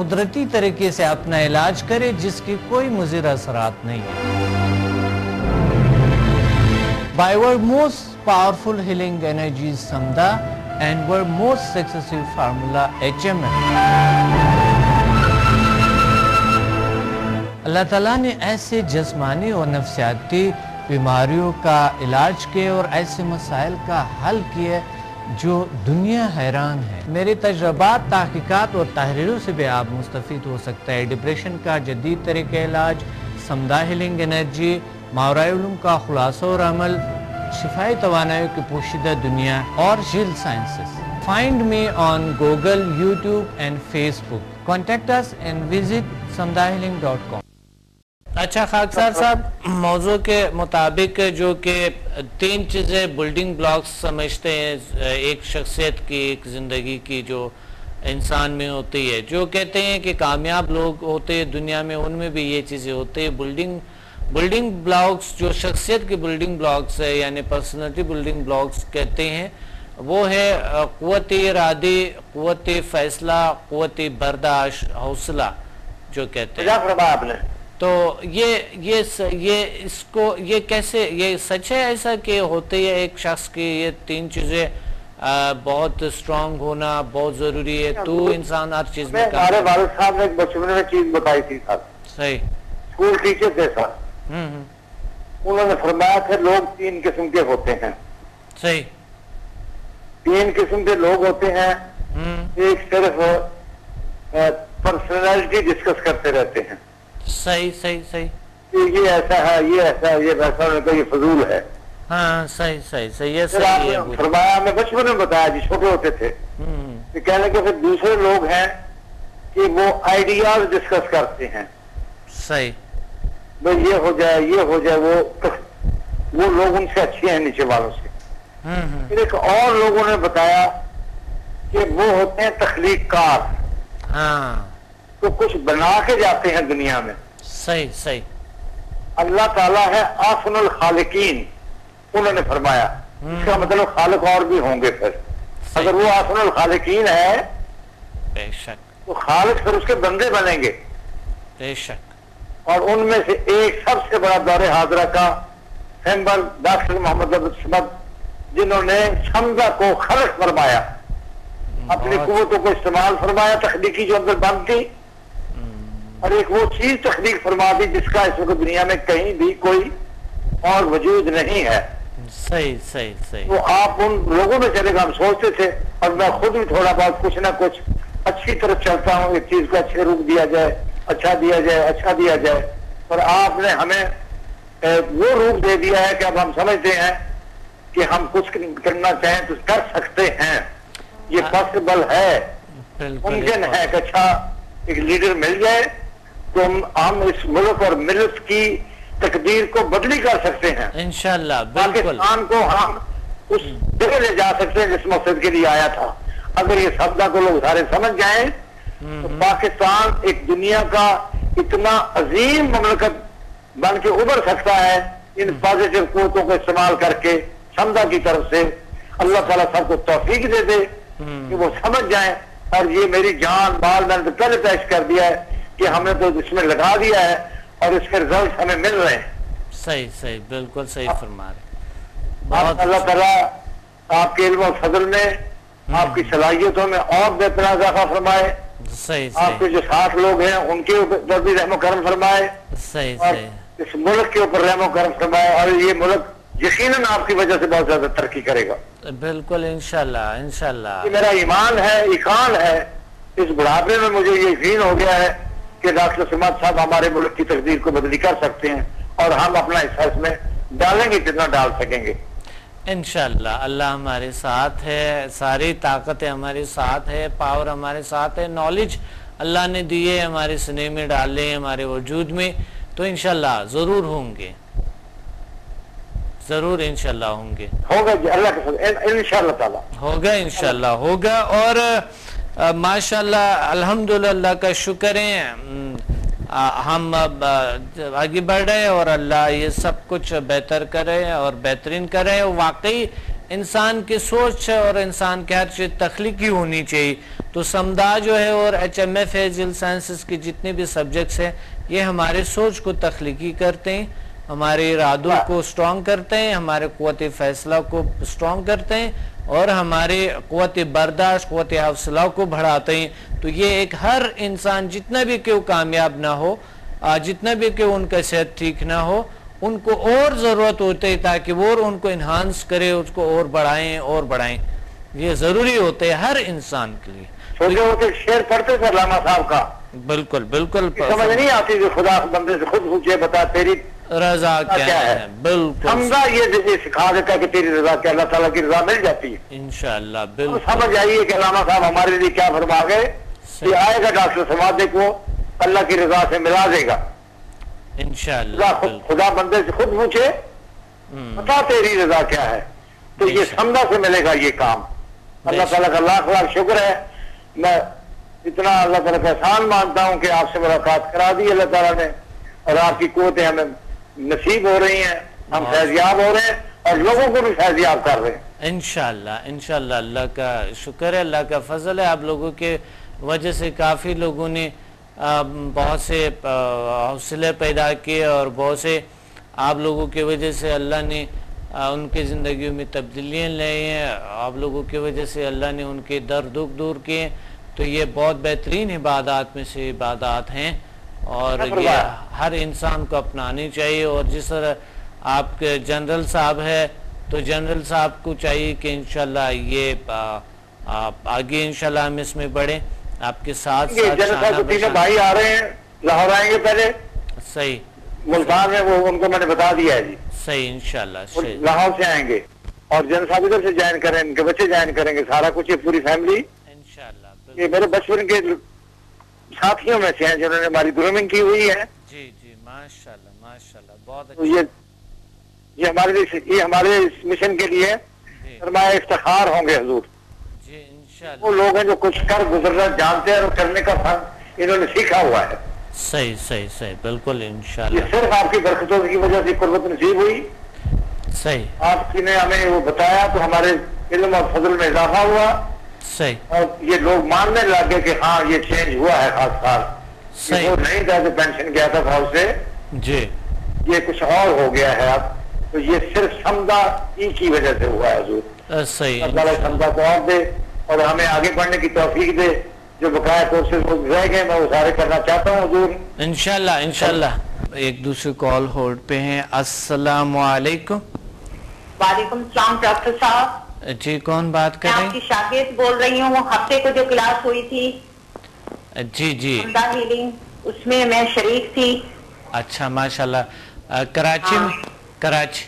قدرتی طریقے سے اپنا علاج کرے جس کی کوئی مضر اثرات نہیں ہے۔ By our most powerful healing energies Samda and our most successful formula HMF. اللہ تعالیٰ نے ایسے جسمانی اور نفسیاتی بیماریوں کا علاج کیا اور ایسے مسائل کا حل کیا جو دنیا حیران ہے۔ میرے تجربات، تحقیقات اور تحریروں سے بھی آپ مستفید ہو سکتا ہے۔ ڈپریشن کا جدید طریقہ علاج، سمدہ ہیلنگ انرجی، ماورائے علوم کا خلاصہ اور عمل، شفائی توانائی کی پوشیدہ دنیا اور جیل sciences. Find me on Google, YouTube and Facebook. Contact us and visit samdahealing.com. اچھا خاکسار صاحب، موضوع کے مطابق جو کہ 3 چیزیں بلڈنگ بلاکس سمجھتے ہیں ایک شخصیت کی، ایک زندگی کی جو انسان میں ہوتی ہے، جو کہتے ہیں کہ کامیاب لوگ ہوتے ہیں دنیا میں ان میں بھی یہ چیزیں ہوتی ہیں۔ بلڈنگ بلاکس جو شخصیت کے بلڈنگ بلاکس ہے، یعنی پرسنالٹی بلڈنگ بلاکس کہتے ہیں، وہ ہے قوت ارادی، قوت فیصلہ، قوت برداشت، حوصلہ جو کہتے ہیں۔ تو یہ کیسے، یہ سچ ہے ایسا کہ ہوتے ہے ایک شخص کی یہ 3 چیزیں بہت اسٹرانگ ہونا بہت ضروری ہے تو انسان ہر چیز میں ہمارے والد صاحب نے ایک بچپن میں چیز بتائی تھی صاحب، صحیح اسکول ٹیچر تھے صاحب، انہوں نے فرمایا تھا لوگ 3 قسم کے ہوتے ہیں۔ صحیح 3 قسم کے لوگ ہوتے ہیں، ایک صرف پرسنالٹی ڈسکس کرتے رہتے ہیں، صحیح صحیح صحیح، یہ ایسا ہے، یہ ایسا ہے، یہ ویسا، یہ فضول ہے۔ ہاں صحیح صحیح صحیح، یہ پھر آپ نے فرمایا، ہمیں بچپن میں بتایا جی چھوٹے ہوتے تھے کہ کہنے کے پھر دوسرے لوگ ہیں کہ وہ آئیڈیاز ڈسکس کرتے ہیں، صحیح، بھئی یہ ہو جائے، یہ ہو جائے، وہ لوگ ان سے اچھے ہیں نیچے والوں سے۔ پھر ایک اور لوگوں نے بتایا کہ وہ ہوتے ہیں تخلیق کار، ہاں تو کچھ بنا کے جاتے ہیں دنیا میں۔ صحیح صحیح، اللہ تعالیٰ ہے احسن الخالقین، انہوں نے فرمایا، اس کا مطلب خالق اور بھی ہوں گے۔ پھر اگر وہ احسن الخالقین ہے بے شک، تو خالق پھر اس کے بندے بنیں گے، بے شک۔ اور ان میں سے ایک سب سے بڑا دور حاضرہ کا سمبل ڈاکٹر محمد عبدالصمد، جنہوں نے سمدہ کو خلق فرمایا، اپنی قوتوں کو استعمال فرمایا تخلیقی جو اندر بند تھی، اور ایک وہ چیز تخلیق فرما دی جس کا اس وقت دنیا میں کہیں بھی کوئی اور وجود نہیں ہے۔ صحیح صحیح صحیح، تو آپ ان لوگوں میں چلے گا، ہم سوچتے تھے، اور میں خود بھی تھوڑا بہت کچھ نہ کچھ اچھی طرف چلتا ہوں، ایک چیز کو اچھے روپ دیا جائے، اچھا دیا جائے، اچھا دیا جائے، اور آپ نے ہمیں وہ روپ دے دیا ہے کہ اب ہم سمجھتے ہیں کہ ہم کچھ کرنا چاہیں تو کر سکتے ہیں، یہ پاسبل ہے، ممکن ہے کہ اچھا ایک لیڈر مل جائے تو ہم اس ملک اور ملت کی تقدیر کو بدلی کر سکتے ہیں، انشاءاللہ بالکل، پاکستان کو ہم اس جگہ لے جا سکتے ہیں جس مقصد کے لیے آیا تھا۔ اگر یہ سبدہ کو لوگ سارے سمجھ جائیں تو پاکستان ایک دنیا کا اتنا عظیم مملکت بن کے ابھر سکتا ہے ان پازیٹیو قوتوں کو استعمال کر کے سمدہ کی طرف سے۔ اللہ تعالیٰ سب کو توفیق دے دے کہ وہ سمجھ جائیں، اور یہ میری جان بال میں نے تو پہلے پیش کر دیا ہے کہ ہم نے تو اس میں لگا دیا ہے اور اس کے رزلٹ ہمیں مل رہے ہیں۔ صحیح صحیح، بالکل صحیح فرما رہے۔ اللہ تعالیٰ آپ کے علم و فضل میں، آپ کی صلاحیتوں میں اور بہتر اضافہ فرمائے، صحیح آپ کے جو 60 لوگ ہیں ان کے اوپر بھی رحم و کرم فرمائے، صحیح اور صحیح، اس ملک کے اوپر رحم و کرم فرمائے، اور یہ ملک یقیناً آپ کی وجہ سے بہت زیادہ ترقی کرے گا۔ بالکل انشاءاللہ انشاءاللہ، یہ میرا ایمان ہے، ایقان ہے، اس بڑھاپے میں مجھے یہ یقین ہو گیا ہے کہ ڈاکٹر سمد صاحب ہمارے ملک کی تقدیر کو بدلی کر سکتے ہیں، اور ہم اپنا حصہ اس میں ڈالیں گے جتنا ڈال سکیں گے۔ انشاءاللہ اللہ ہمارے ساتھ ہے، ساری طاقتیں ہمارے ساتھ ہے، پاور ہمارے ساتھ ہے، نالج اللہ نے دیے ہمارے سنے میں ڈالے ہمارے وجود میں، تو انشاءاللہ ضرور ہوں گے، ضرور انشاءاللہ ہوں گے، ہوگا جی، اللہ کے ساتھ انشاءاللہ تعالیٰ ہوگا، انشاءاللہ ہوگا۔ اور ماشاءاللہ الحمدللہ اللہ کا شکر ہے، ہم آگے بڑھ رہے اور اللہ یہ سب کچھ بہتر کرے اور بہترین کرے۔ واقعی انسان کی سوچ اور انسان کی ہر چیز تخلیقی ہونی چاہیے، تو سمدا جو ہے اور HMF ہے جل سائنسز کی جتنے بھی سبجیکٹس ہیں یہ ہمارے سوچ کو تخلیقی کرتے ہیں، ہمارے ارادوں کو سٹرونگ کرتے ہیں، ہمارے قوت فیصلہ کو سٹرونگ کرتے ہیں اور ہمارے قوت برداشت قوت حوصلہ کو بڑھاتے ہیں. تو یہ ایک ہر انسان جتنا بھی کہ وہ کامیاب نہ ہو، جتنا بھی کہ ان کا صحت ٹھیک نہ ہو، ان کو اور ضرورت ہوتے ہے تاکہ وہ ان کو انہانس کرے، اس کو اور بڑھائیں. یہ ضروری ہوتے ہے ہر انسان کے لیے. شعر پڑھتے تھے علامہ صاحب کا، بالکل سمجھ نہیں آتی کہ خدا بندے سے خود پوچھے بتا تیری رضا کیا ہے. بالکل سمجھا یہ سکھا دیتا ہے کہ تیری رضا کیا، اللہ تعالیٰ کی رضا مل جاتی ہے انشاءاللہ. بالکل سمجھ آئیے کہ علامہ صاحب ہمارے لیے کیا فرما گئے کہ آئے گا ڈاکٹر سمادے کو اللہ کی رضا سے ملا دے گا انشاءاللہ. خدا بندے سے خود پوچھے بتا تیری رضا کیا ہے، تو یہ سمجھا سے ملے گا یہ کام. اللہ تعالیٰ کا لاکھ لاکھ شکر ہے. میں اتنا اللہ تعالیٰ کا احسان مانتا ہوں کہ آپ سے ملاقات کرا دی اللہ تعالیٰ نے، اور آپ کی قوتیں ہمیں نصیب ہو رہی ہیں، ہم فیضیاب ہو رہے ہیں اور لوگوں کو بھی فیضیاب کر رہے ہیں انشاءاللہ. اللہ کا شکر ہے، اللہ کا فضل ہے. آپ لوگوں کے وجہ سے کافی لوگوں نے بہت سے حوصلے پیدا کیے اور بہت سے آپ لوگوں کی وجہ سے اللہ نے ان کی زندگیوں میں تبدیلیاں لائے ہیں. آپ لوگوں کی وجہ سے اللہ نے ان کے درد دکھ دور کیے. تو یہ بہت بہترین عبادات میں سے عبادات ہیں اور یہ ہر انسان کو اپنانی چاہیے. اور جس طرح آپ کے جنرل صاحب ہے تو جنرل صاحب کو چاہیے کہ انشاءاللہ یہ آگے انشاءاللہ ہم اس میں بڑھیں آپ کے ساتھ. بھائی آ رہے ہیں لاہور آئیں گے پہلے، صحیح ملتان میں، وہ ان کو میں نے بتا دیا ہے جی. صحیح انشاءاللہ لاہور سے آئیں گے اور جن صاحب ادھر سے جوائن کریں، ان کے بچے جوائن کریں گے، سارا کچھ یہ پوری فیملی انشاءاللہ. یہ میرے بچپن کے ساتھیوں میں سے ہیں جنہوں نے ہماری گرومنگ کی ہوئی ہے. جی ماشاءاللہ بہت اچھا. یہ ہمارے لیے، یہ ہمارے اس مشن کے لیے سرمایہ افتخار ہوں گے حضور. جی انشاءاللہ. وہ لوگ ہیں جو کچھ کر گزرنا جانتے ہیں اور کرنے کا فن انہوں نے سیکھا ہوا ہے. صحیح بالکل انشاءاللہ. یہ صرف آپ کی برکتوں کی وجہ سے قربت نصیب ہوئی. صحیح. آپ نے ہمیں وہ بتایا تو ہمارے علم اور فضل میں اضافہ ہوا. صحیح. اور یہ لوگ ماننے لگے کہ ہاں یہ چینج ہوا ہے خاص خاص. صحیح. وہ نہیں تھا جو پینشن گیا تھا فوج سے، جی یہ کچھ اور ہو گیا ہے اب. تو یہ صرف سمدہ کی وجہ سے ہوا ہے حضور. صحیح. اللہ سمدہ کو اور دے اور ہمیں آگے بڑھنے کی توفیق دے. جو بقایا کورسز رہ گئے میں وہ سارے کرنا چاہتا ہوں حضور انشاءاللہ. ایک دوسرے کال ہولڈ پہ ہیں. السلام علیکم. وعلیکم السلام ڈاکٹر صاحب. جی کون بات کر رہے ہیں؟ میں آپ کی شاگرد بول رہی ہوں. ہفتے کو جو کلاس ہوئی تھی جی ہیلنگ، اس میں میں شریک تھی. اچھا ماشاءاللہ. کراچی میں؟ کراچی.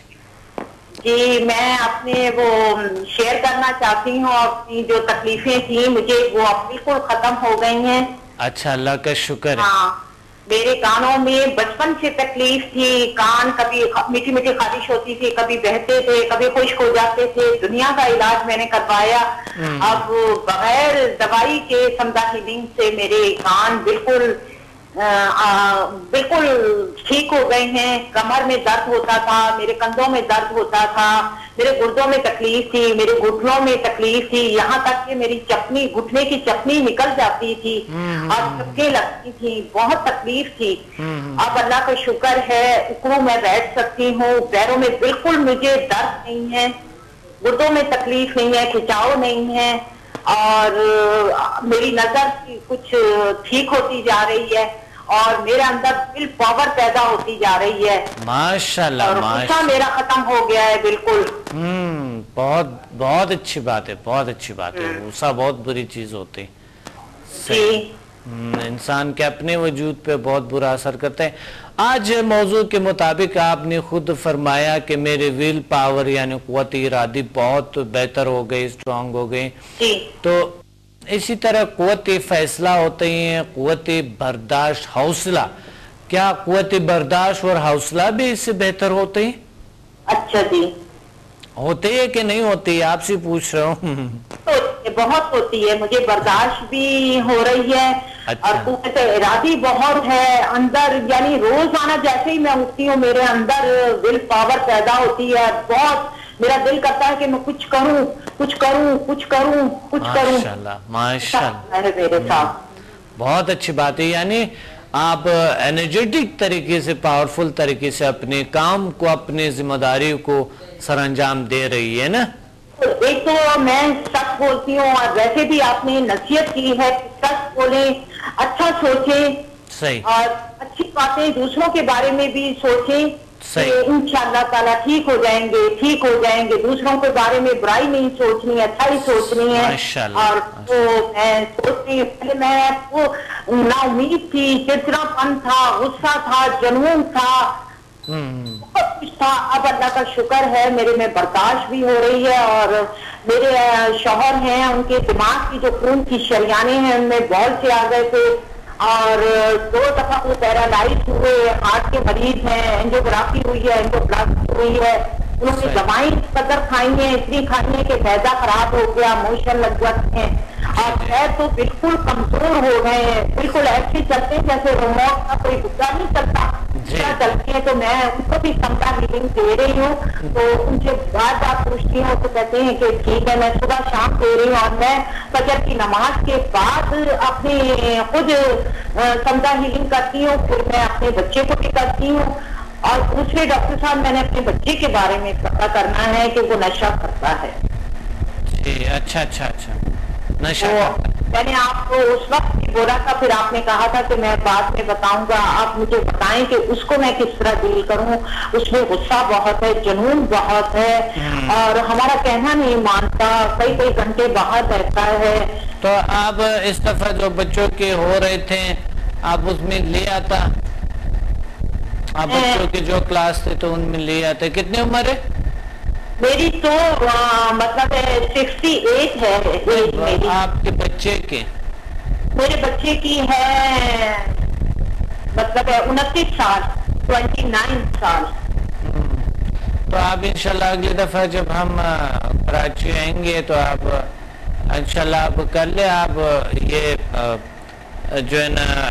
جی میں اپنے وہ شیئر کرنا چاہتی ہوں. اپنی جو تکلیفیں تھیں مجھے وہ بالکل ختم ہو گئی ہیں. اچھا اللہ کا شکر ہے. ہاں میرے کانوں میں بچپن سے تکلیف تھی. کان کبھی میٹھی میٹھی خارش ہوتی تھی، کبھی بہتے تھے، کبھی خشک ہو جاتے تھے. دنیا کا علاج میں نے کروایا. اب بغیر دوائی کے سمدہ ہیلنگ سے میرے کان بالکل ٹھیک ہو گئے ہیں. کمر میں درد ہوتا تھا، میرے کندھوں میں درد ہوتا تھا، میرے گردوں میں تکلیف تھی، میرے گھٹنوں میں تکلیف تھی، یہاں تک کہ میری چپنی، گھٹنے کی چپنی نکل جاتی تھی اور چپکیں لگتی تھی. بہت تکلیف تھی. اب اللہ کا شکر ہے اکڑوں میں بیٹھ سکتی ہوں. پیروں میں بالکل مجھے درد نہیں ہے، گردوں میں تکلیف نہیں ہے، کھچاؤ نہیں ہے اور میری نظر کچھ ٹھیک ہوتی جا رہی ہے اور میرے اندر ول پاور پیدا ہوتی جا رہی ہے. ماشاءاللہ. اور غصہ میرا ختم ہو گیا ہے بالکل. بہت اچھی بات ہے، بہت اچھی بات ہے. غصہ بہت بری چیز ہوتی ہے، انسان کے اپنے وجود پہ بہت برا اثر کرتے ہیں. آج موضوع کے مطابق آپ نے خود فرمایا کہ میرے ویل پاور یعنی قوت ارادی بہت بہتر ہو گئی، اسٹرانگ ہو گئی. تو اسی طرح قوت فیصلہ ہوتے ہیں، قوت برداشت، حوصلہ. کیا قوت برداشت اور حوصلہ بھی اس سے بہتر ہوتے ہیں؟ اچھا جی. ہوتے ہیں کہ نہیں ہوتی؟ آپ سے پوچھ رہا ہوں. بہت ہوتی ہے، مجھے برداشت بھی ہو رہی ہے اور قوت ارادی بہت ہے اندر. یعنی روزانہ جیسے ہی میں اٹھتی ہوں میرے اندر ول پاور پیدا ہوتی ہے. بہت میرا دل کرتا ہے کہ میں کچھ کروں کچھ کروں کچھ کروں کچھ کروں. ماشاءاللہ ماشاءاللہ ہے میرے ساتھ. بہت اچھی بات ہے. یعنی آپ انرجیٹک طریقے سے پاورفل طریقے سے اپنے کام کو اپنے ذمہ داری کو سر انجام دے رہی ہے نا. ایک تو میں سچ بولتی ہوں اور ویسے بھی آپ نے نصیحت کی ہے کہ سچ بولیں, اچھا سوچیں, صحیح, اور اچھی باتیں دوسروں کے بارے میں بھی سوچیں کہ صحیح, انشاءاللہ تعالیٰ ٹھیک ہو جائیں گے ٹھیک ہو جائیں گے. دوسروں کے بارے میں برائی نہیں سوچنی, اچھا ہی سوچنی ہے. ماشاءاللہ. اور وہ میں سوچتی پہلے میں وہ نا امید تھی, چڑچڑا پن تھا, غصہ تھا, جنون تھا, بہت کچھ تھا. اب اللہ کا شکر ہے میرے میں برداشت بھی ہو رہی ہے. اور میرے شوہر ہیں, ان کے دماغ کی جو خون کی شریانیں ہیں ان میں بال سے آ گئے تھے, اور 2 دفعہ وہ پیرالائز ہوئے, ہارٹ کے مریض ہیں, اینجیوگرافی ہوئی ہے, اینجیوپلاسٹی ہوئی ہے. انہوں نے دوائیں قدر کھائی ہیں, اتنی کھائی ہیں کہ معدہ خراب ہو گیا, موشن لگ جاتے ہیں, اور خیر تو بالکل کمزور ہو گئے ہیں, بالکل ایسے چلتے ہیں جیسے ریموٹ کا کوئی گزا نہیں چلتا چلتی ہیں. تو میں ان کو بھی سمتا ہیلنگ دے رہی ہوں. تو ان سے بار بار پوچھتی ہوں تو کہتے ہیں کہ ٹھیک ہے, میں صبح شام دے رہی ہوں. اور میں فجر کی نماز کے بعد اپنی خود سمتا ہیلنگ کرتی ہوں, پھر میں اپنے بچے کو بھی کرتی ہوں. اور دوسرے ڈاکٹر صاحب میں نے اپنے بچے کے بارے میں پتا کرنا ہے کہ وہ نشہ کرتا ہے. جی اچھا اچھا اچھا, نشہ میں نے آپ کو اس وقت بھی بولا تھا, پھر آپ نے کہا تھا کہ میں بعد میں بتاؤں گا. آپ مجھے بتائیں کہ اس کو میں کس طرح ڈیل کروں. اس میں غصہ بہت ہے, جنون بہت ہے, اور ہمارا کہنا نہیں مانتا, کئی کئی گھنٹے باہر رہتا ہے. تو آپ اس دفعہ جو بچوں کے ہو رہے تھے آپ اس میں لے آتا, آپ بچوں کے جو کلاس تھے تو ان میں لے آتے. کتنے عمر ہے میری؟ تو مطلب 68 ہے میری. آپ کے بچے کے؟ میرے بچے کی ہے مطلب 29 سال, 29 سال. تو آپ انشاءاللہ اگلی دفعہ جب ہم کراچی آئیں گے تو آپ انشاءاللہ آپ کر لیں. آپ یہ جو ہے نا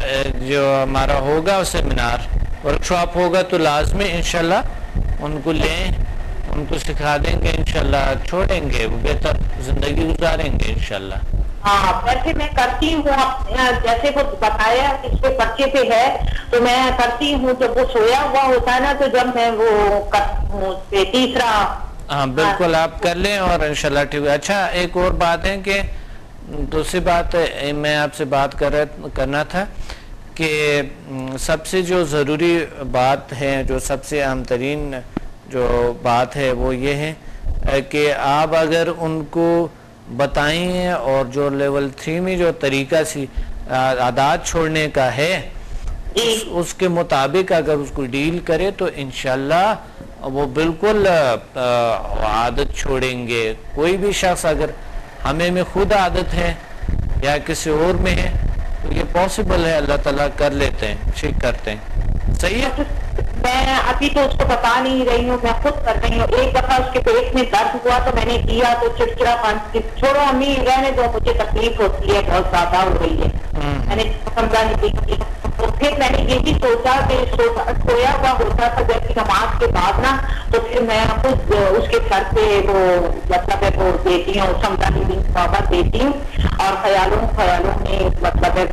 جو ہمارا ہوگا سیمینار ورکشاپ ہوگا تو لازمی انشاءاللہ ان کو لیں, ان کو سکھا دیں گے, انشاءاللہ چھوڑیں گے, وہ بہتر زندگی گزاریں گے انشاءاللہ. ہاں ویسے میں کرتی ہوں, جیسے وہ بتایا اس کے بچے پہ ہے تو میں کرتی ہوں. جب وہ سویا ہوا ہوتا ہے نا تو جب میں وہ کرتی ہوں اس پہ تیسرا. ہاں بالکل آپ کر لیں اور انشاءاللہ ٹھیک ہے. اچھا ایک اور بات ہے کہ دوسری بات میں آپ سے بات کرنا تھا کہ سب سے جو ضروری بات ہے, جو سب سے اہم ترین جو بات ہے وہ یہ ہے کہ آپ اگر ان کو بتائیں اور جو لیول 3 میں جو طریقہ سی عادات چھوڑنے کا ہے اس کے مطابق اگر اس کو ڈیل کرے تو انشاءاللہ وہ بالکل عادت چھوڑیں گے. کوئی بھی شخص اگر ہمیں میں خود عادت ہے یا کسی اور میں ہے تو یہ پاسبل ہے, اللہ تعالیٰ کر لیتے ہیں, ٹھیک کرتے ہیں. صحیح ہے. میں ابھی تو اس کو بتا نہیں رہی ہوں, میں خود کر رہی ہوں. ایک دفعہ اس کے پیٹ میں درد ہوا تو میں نے کیا تو چڑچڑا پن, چھوڑو امی رہنے دو, مجھے تکلیف ہوتی ہے, بہت زیادہ ہو رہی ہے. میں نے سمجھا نہیں. تو پھر میں نے یہ بھی سوچا کہ سویا ہوا ہوتا تھا جیسے نماز کے بعد نا, تو پھر میں خود اس کے سر پہ وہ مطلب ہے وہ دیتی ہوں, سمجھا نہیں دیتی ہوں, اور خیالوں میں مطلب ہے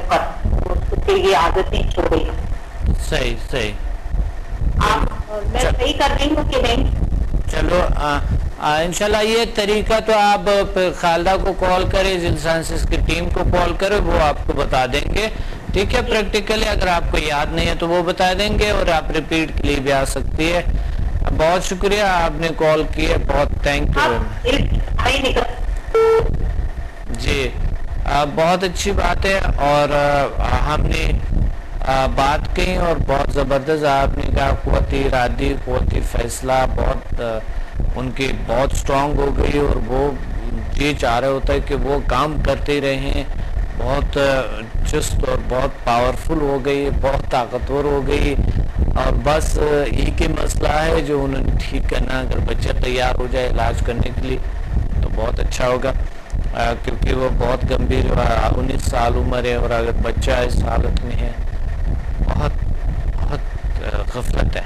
پھر یہ عادتیں چھوڑی. صحیح صحیح. میں صحیح کر رہی ہوں کہ نہیں؟ چلو انشاءاللہ یہ طریقہ تو آپ خالدہ کو کال کریں, جن سائنسز کی ٹیم کو کال کریں, وہ آپ کو بتا دیں گے. ٹھیک ہے, پریکٹیکلی اگر آپ کو یاد نہیں ہے تو وہ بتا دیں گے, اور آپ ریپیٹ کے لیے بھی آ سکتی ہے. بہت شکریہ آپ نے کال کی ہے, بہت تھینک یو. جی بہت اچھی بات ہے, اور ہم نے بات کہیں اور بہت زبردست آپ نے کہا, قوت ارادی قوت فیصلہ بہت ان کی بہت سٹرونگ ہو گئی, اور وہ یہ چاہ رہا ہوتا ہے کہ وہ کام کرتے رہیں, بہت چست اور بہت پاورفل ہو گئی, بہت طاقتور ہو گئی. اور بس ایک ہی مسئلہ ہے جو انہوں نے ٹھیک کرنا, اگر بچہ تیار ہو جائے علاج کرنے کے لیے تو بہت اچھا ہوگا, کیونکہ وہ بہت گمبھیر 19 سال عمر ہے, اور اگر بچہ اس حالت میں ہے بہت بہت غفلت ہے.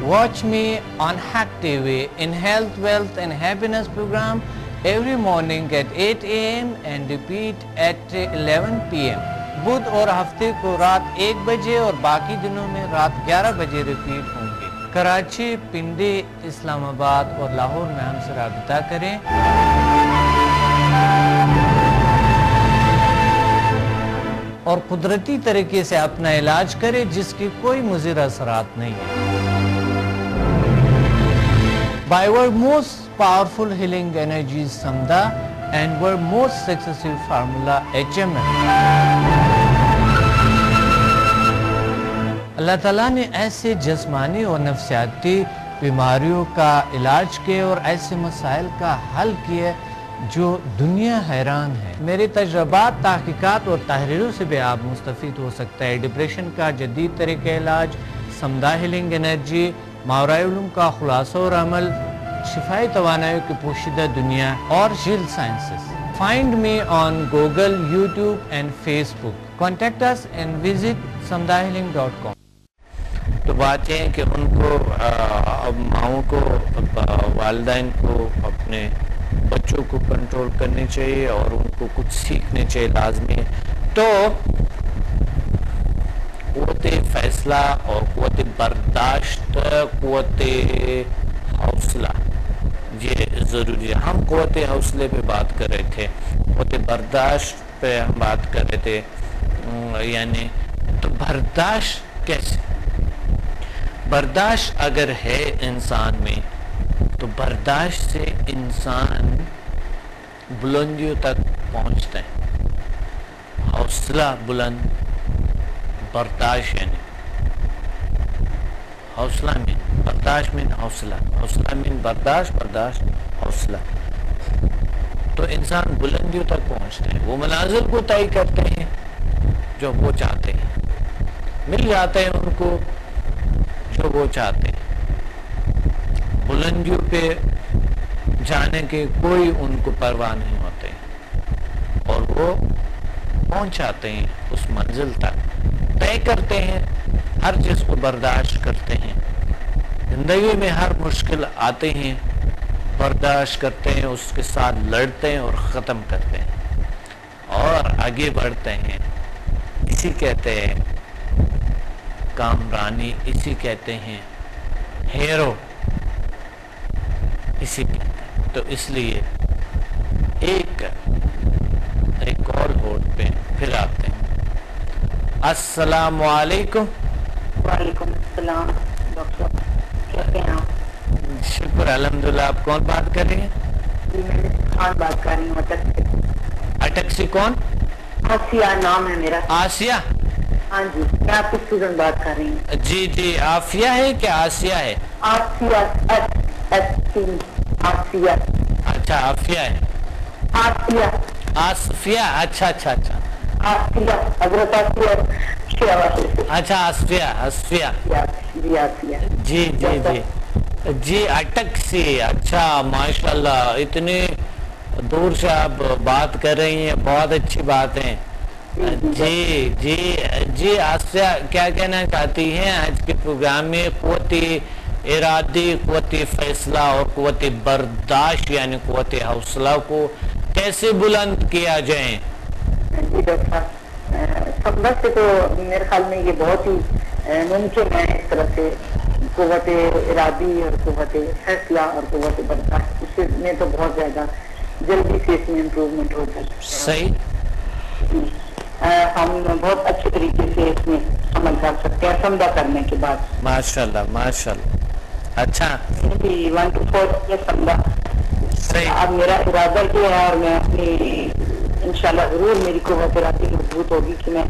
Watch me on Hack TV in Health, Wealth and Happiness program every morning at 8 a.m. and repeat at 11 p.m. بدھ اور ہفتے کو رات 1 بجے اور باقی دنوں میں رات 11 بجے ریپیٹ ہوں گے. کراچی، پنڈی، اسلام آباد اور لاہور میں ہم سے رابطہ کریں. اور قدرتی طریقے سے اپنا علاج کرے جس کی کوئی مضر اثرات نہیں ہے. By our most powerful healing energies Samda and our most successful formula HMM. اللہ تعالیٰ نے ایسے جسمانی اور نفسیاتی بیماریوں کا علاج کیے اور ایسے مسائل کا حل کیے جو دنیا حیران ہے. میرے تجربات، تحقیقات اور تحریروں سے بھی آپ مستفید ہو سکتا ہے. ڈپریشن کا جدید طریقہ علاج، سمدہ ہیلنگ انرجی، ماورائے علوم کا خلاصہ اور عمل، شفائی توانائی کی پوشیدہ دنیا اور جلد sciences. Find me on Google, YouTube and Facebook. Contact us and visit samdahealing.com. تو بات یہ ہے کہ ان کو ماؤں کو، والدین کو اپنے بچوں کو کنٹرول کرنی چاہیے اور ان کو کچھ سیکھنے چاہیے لازمی. تو قوت فیصلہ اور قوت برداشت، قوت حوصلہ یہ ضروری ہے. ہم قوت حوصلے پہ بات کر رہے تھے، قوت برداشت پہ ہم بات کر رہے تھے. یعنی تو برداشت کیسے؟ برداشت اگر ہے انسان میں تو برداشت سے انسان بلندیوں تک پہنچتا ہے. حوصلہ بلند، برداشت یعنی حوصلہ میں، برداشت میں حوصلہ، حوصلہ میں برداشت، برداشت حوصلہ. تو انسان بلندیوں تک پہنچتے ہیں، وہ منازل کو طے کرتے ہیں جو وہ چاہتے ہیں، مل جاتے ہیں ان کو جو وہ چاہتے ہیں. بلندیوں پہ جانے کے کوئی ان کو پرواہ نہیں ہوتے اور وہ پہنچاتے ہیں اس منزل تک، طے کرتے ہیں، ہر چیز کو برداشت کرتے ہیں. زندگی میں ہر مشکل آتے ہیں، برداشت کرتے ہیں، اس کے ساتھ لڑتے ہیں اور ختم کرتے ہیں اور آگے بڑھتے ہیں. اسی کہتے ہیں کامرانی، اسی کہتے ہیں ہیرو، اسی کہتے ہیں. تو اس لیے ایک کال ہولڈ پہ پھر آتے ہیں. السلام علیکم. وعلیکم السلام. ڈاکٹر کیسے ہیں آپ؟ شکر الحمدللہ. آپ کون بات کر رہی ہیں؟ جی میں خان بات کر رہی ہوں اٹک سے. اٹک سے کون؟ آسیہ نام ہے میرا. آسیہ؟ ہاں جی، میں آپ کی اسٹوڈنٹ بات کر رہی ہوں. جی جی. آفیہ ہے کہ آسیہ ہے؟ آسیہ. آسیہ. اچھا آفیہ ہے. آسیہ. آصفیہ. اچھا اچھا اچھا. آسیہ حضرت آسیہ. اچھا آصفیہ. آصفیہ جی. آسیہ. جی جی جی جی. اٹک سے. اچھا ماشاءاللہ، اتنی دور سے آپ بات کر رہی ہیں، بہت اچھی بات ہے. جی جی جی. آسیہ کیا کہنا چاہتی ہیں آج کے پروگرام میں؟ قوت ارادی، قوت فیصلہ اور قوت برداشت یعنی قوت حوصلہ کو کیسے بلند کیا جائے؟ جی ڈاکٹر صاحب، سمجھ سے تو میرے خیال میں یہ بہت ہی ممکن ہے اس طرح سے قوت ارادی اور قوت فیصلہ اور قوت برداشت، اس میں تو بہت زیادہ جلدی سے اس میں امپروومنٹ ہو جائے. صحیح. ہم بہت اچھے طریقے سے اس میں عمل کر سکتے ہیں سمجھا کرنے کے بعد. ماشاءاللہ ماشاءاللہ. اچھا 1 to 4 سمجھا. صحیح. اب میرا ارادہ یہ ہے اور میں اپنی انشاءاللہ ضرور میری قوت ارادی مضبوط ہوگی کہ میں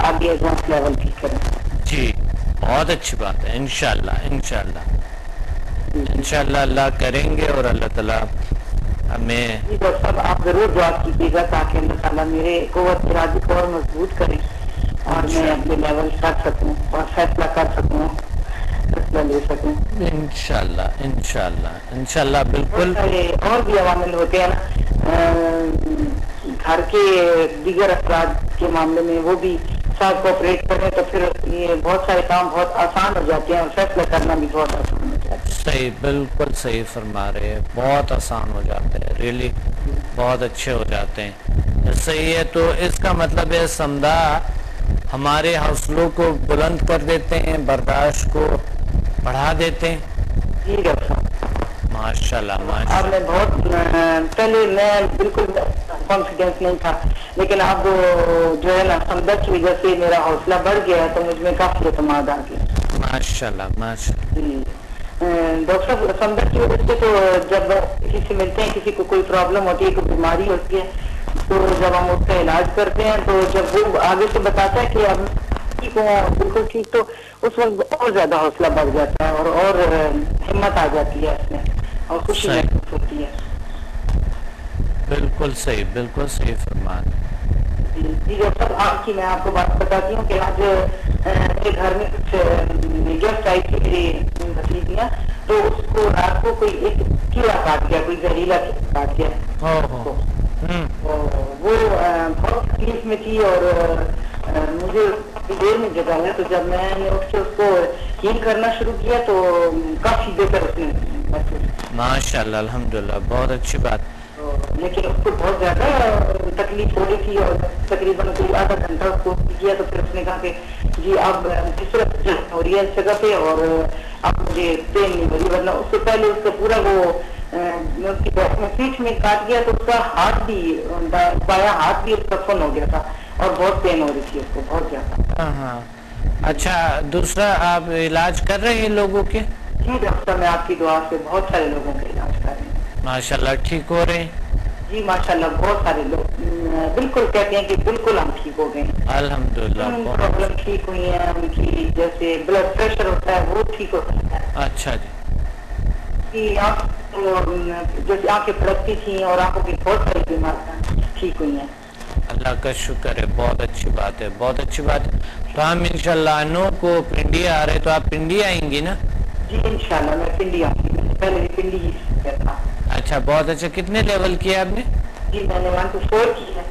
آگے ایڈوانس لیول کی کروں. جی بہت اچھی بات ہے. انشاءاللہ انشاءاللہ انشاءاللہ اللہ کریں گے اور اللہ تعالیٰ ہمیں. جی ڈاکٹر صاحب آپ ضرور دعا کیجیے گا تاکہ اللہ تعالیٰ میرے قوت ارادی کو اور مضبوط کرے اور میں اپنے لیول کر سکوں اور فیصلہ کر سکوں، فیصلہ لے سکوں. انشاءاللہ انشاءاللہ انشاءاللہ. بالکل. اور بھی عوامل ہوتے ہیں نا گھر کے دیگر افراد کے معاملے میں، وہ بھی ساتھ کوپریٹ کریں تو پھر یہ بہت سارے کام بہت آسان ہو جاتے ہیں اور فیصلہ کرنا بھی بہت آسان ہو جاتا ہے. صحیح، بالکل صحیح فرما رہے ہیں، بہت آسان ہو جاتے ہیں، ریئلی بہت اچھے ہو جاتے ہیں. صحیح ہے. تو اس کا مطلب ہے سمدھا ہمارے حوصلوں کو بلند کر دیتے ہیں، برداشت کو بڑھا دیتے ہیں. جی ڈاکٹر صاحب ماشاء اللہ آپ ماشاء نے بہت پہلے میں بالکل کانفیڈینس نہیں تھا، لیکن اب جو ہے نا سمدھا کی وجہ سے میرا حوصلہ بڑھ گیا تو مجھ میں کافی اعتماد آ گیا. ماشاء اللہ ماشاء اللہ. جی ڈاکٹر صاحب سمدھا کی وجہ سے تو جب کسی سے ملتے ہیں، کسی کو کوئی پرابلم ہوتی ہے، کوئی بیماری ہوتی ہے، تو جب ہم اس کا علاج کرتے ہیں تو جب وہ آگے سے بتاتا ہے کہ اب ٹھیک ہوں بالکل ٹھیک، تو اس وقت اور زیادہ حوصلہ بڑھ جاتا ہے اور ہمت آ جاتی ہے اس میں اور خوشی محسوس ہوتی ہے. بالکل صحیح، بالکل صحیح فرما رہے ہیں. جی ڈاکٹر صاحب آج کی میں آپ کو بات بتاتی ہوں کہ آج میرے گھر میں کچھ گیسٹ آئی تھی میری بھتیجیاں، تو اس کو رات کو کوئی ایک کیڑا کاٹ گیا، کوئی زہریلا کیڑا کاٹ گیا. وہ بہت تکلیف میں تھی اور مجھے دیر میں جگایا، تو جب میں نے اٹھ کے اس کو ہیل کرنا شروع کیا تو کافی بہتر اس نے محسوس. ماشاء اللہ الحمدللہ، بہت اچھی بات. لیکن اس کو بہت زیادہ تکلیف ہو رہی تھی اور تقریباً کوئی آدھا گھنٹہ اس کو کیا تو پھر اس نے کہا کہ جی اب کس طرح ہو رہی ہے اس جگہ پہ اور اب مجھے پین نہیں ہو رہی، ورنہ اس سے پہلے اس کا پورا وہ پیٹھ میں کاٹ گیا تو اس کا ہاتھ بھی بایاں ہاتھ بھی اس کا فن ہو گیا تھا اور بہت پین ہو رہی تھی اس کو بہت زیادہ. ہاں اچھا، دوسرا آپ علاج کر رہے ہیں لوگوں کے؟ جی ڈاکٹر صاحب میں آپ کی دعا سے بہت سارے لوگوں کا علاج کر رہے ہیں. ماشاء اللہ ٹھیک ہو رہے ہیں؟ جی ماشاء اللہ بہت سارے لوگ بالکل کہتے ہیں کہ بالکل ہم ٹھیک ہو گئے ہیں. الحمدللہ پرابلم ٹھیک ہوئی ہیں ان کی، جیسے بلڈ پریشر ہوتا ہے وہ ٹھیک ہوتا ہے. اچھا جی. جیسے آنکھیں پھڑکتی تھیں اور آنکھوں کی بہت ساری بیماریاں ٹھیک ہوئی ہیں. اللہ کا شکر ہے، بہت اچھی بات ہے، بہت اچھی بات ہے. تو ہم انشاءاللہ انو کو پنڈی آ رہے، تو آپ پنڈی آئیں گی نا؟ جی انشاءاللہ میں پنڈی آؤں گی، پہلے بھی پنڈی ہی تھا. اچھا بہت اچھا. کتنے لیول کیا آپ نے؟ جی میں نے 1 to 4 کی ہے.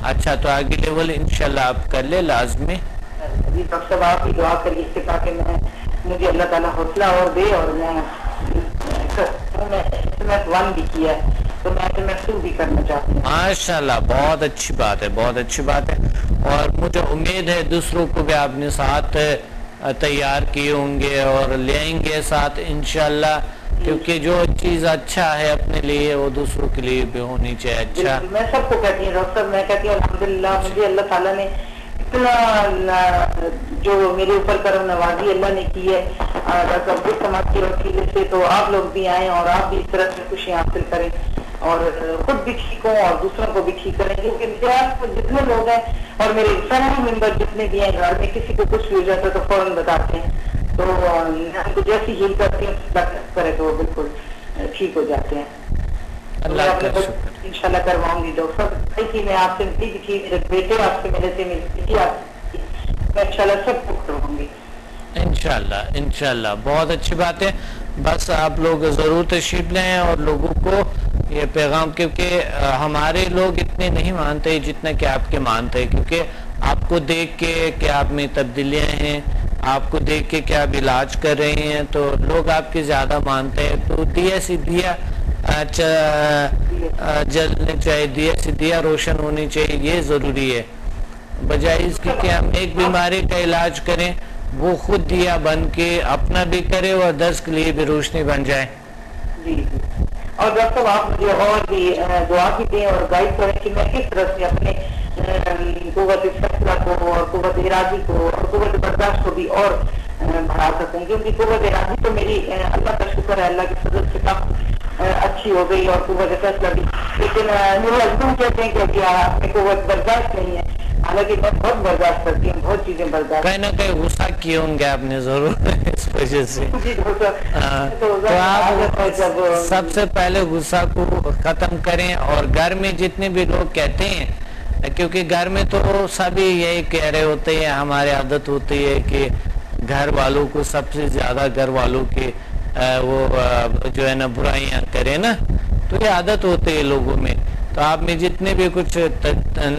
اچھا تو آگے لیول انشاءاللہ آپ کر لے لازمی. جی ڈاکٹر صاحب آپ ہی دعا کریے اس کے تاکہ مجھے اللہ تعالیٰ حوصلہ اور دے، اور میں ون بھی کیا ہے تو میں محسوس بھی کرنا چاہتی ہوں. ماشاءاللہ بہت اچھی بات ہے، بہت اچھی بات ہے. اور مجھے امید ہے دوسروں کو بھی آپ نے ساتھ تیار کیے ہوں گے اور لے آئیں گے ساتھ انشاءاللہ، کیونکہ جو چیز اچھا ہے اپنے لیے وہ دوسروں کے لیے بھی ہونی چاہیے. اچھا میں سب کو کہتی ہوں ڈاکٹر صاحب، میں کہتی ہوں الحمدللہ مجھے اللہ تعالیٰ نے اتنا جو میرے اوپر کرم نوازی اللہ نے کی ہے ڈاکٹر عبد الصمد کی وسیلے سے، تو آپ لوگ بھی آئیں اور آپ بھی اس طرح سے خوشیاں حاصل کریں اور خود بھی ٹھیک ہوں اور دوسروں کو بھی ٹھیک کریں. کیونکہ میرے آس جتنے لوگ ہیں اور میرے فیملی ممبر جتنے بھی ہیں گھر میں، کسی کو کچھ بھی ہو جاتا ہے تو فوراً بتاتے ہیں، تو ان کو جیسی ہیل کرتی ہوں کرے تو وہ بالکل ٹھیک ہو جاتے ہیں. اللہ کا شکر. انشاءاللہ کرواؤں گی ڈاکٹر صاحب. میں آپ سے ملی تھی، میرے بیٹے آپ سے میرے سے ملی تھی، میں انشاءاللہ سب کو کرواؤں گی انشاءاللہ. انشاءاللہ بہت اچھی بات ہے. بس آپ لوگ ضرور تشریف لیں اور لوگوں کو یہ پیغام، کیونکہ ہمارے لوگ اتنے نہیں مانتے جتنا کہ آپ کے مانتے ہیں، کیونکہ آپ کو دیکھ کے کہ آپ میں تبدیلیاں ہیں، آپ کو دیکھ کے کہ آپ علاج کر رہے ہیں تو لوگ آپ کے زیادہ مانتے ہیں. تو دیا سی دیا جلنے چاہیے، دیا سی دیا روشن ہونی چاہیے، یہ ضروری ہے. بجائے اس کی کہ ہم ایک بیماری کا علاج کریں وہ خود دیا بن کے اپنا بھی کرے اور 10 کے لیے بھی روشنی بن جائے. جی اور ڈاکٹر صاحب آپ مجھے اور بھی دعا بھی دیں اور گائیڈ کریں کہ میں کس طرح سے اپنے قوت فیصلہ کو اور قوت ارادی کو اور قوت برداشت کو بھی اور بڑھا سکوں. کیونکہ قوت ارادی تو میری اللہ کا شکر ہے، اللہ کی فضل سے کافی اچھی ہو گئی اور قوت فیصلہ بھی، لیکن میرے ہسبینڈ کہتے ہیں کہ آپ میں قوت برداشت نہیں ہے، حالانکہ میں بہت برداشت کرتی ہوں، بہت چیزیں برداشت. کہیں نہ کہیں غصہ کیے ہوں گے آپ نے ضرور اس وجہ سے. تو آپ سب سے پہلے غصہ کو ختم کریں. اور گھر میں جتنے بھی لوگ کہتے ہیں، کیونکہ گھر میں تو سبھی یہی کہہ رہے ہوتے ہیں، ہماری عادت ہوتی ہے کہ گھر والوں کو سب سے زیادہ گھر والوں کے وہ جو ہے نا برائیاں کریں نا، تو یہ عادت ہوتی ہے لوگوں میں. تو آپ میں جتنے بھی کچھ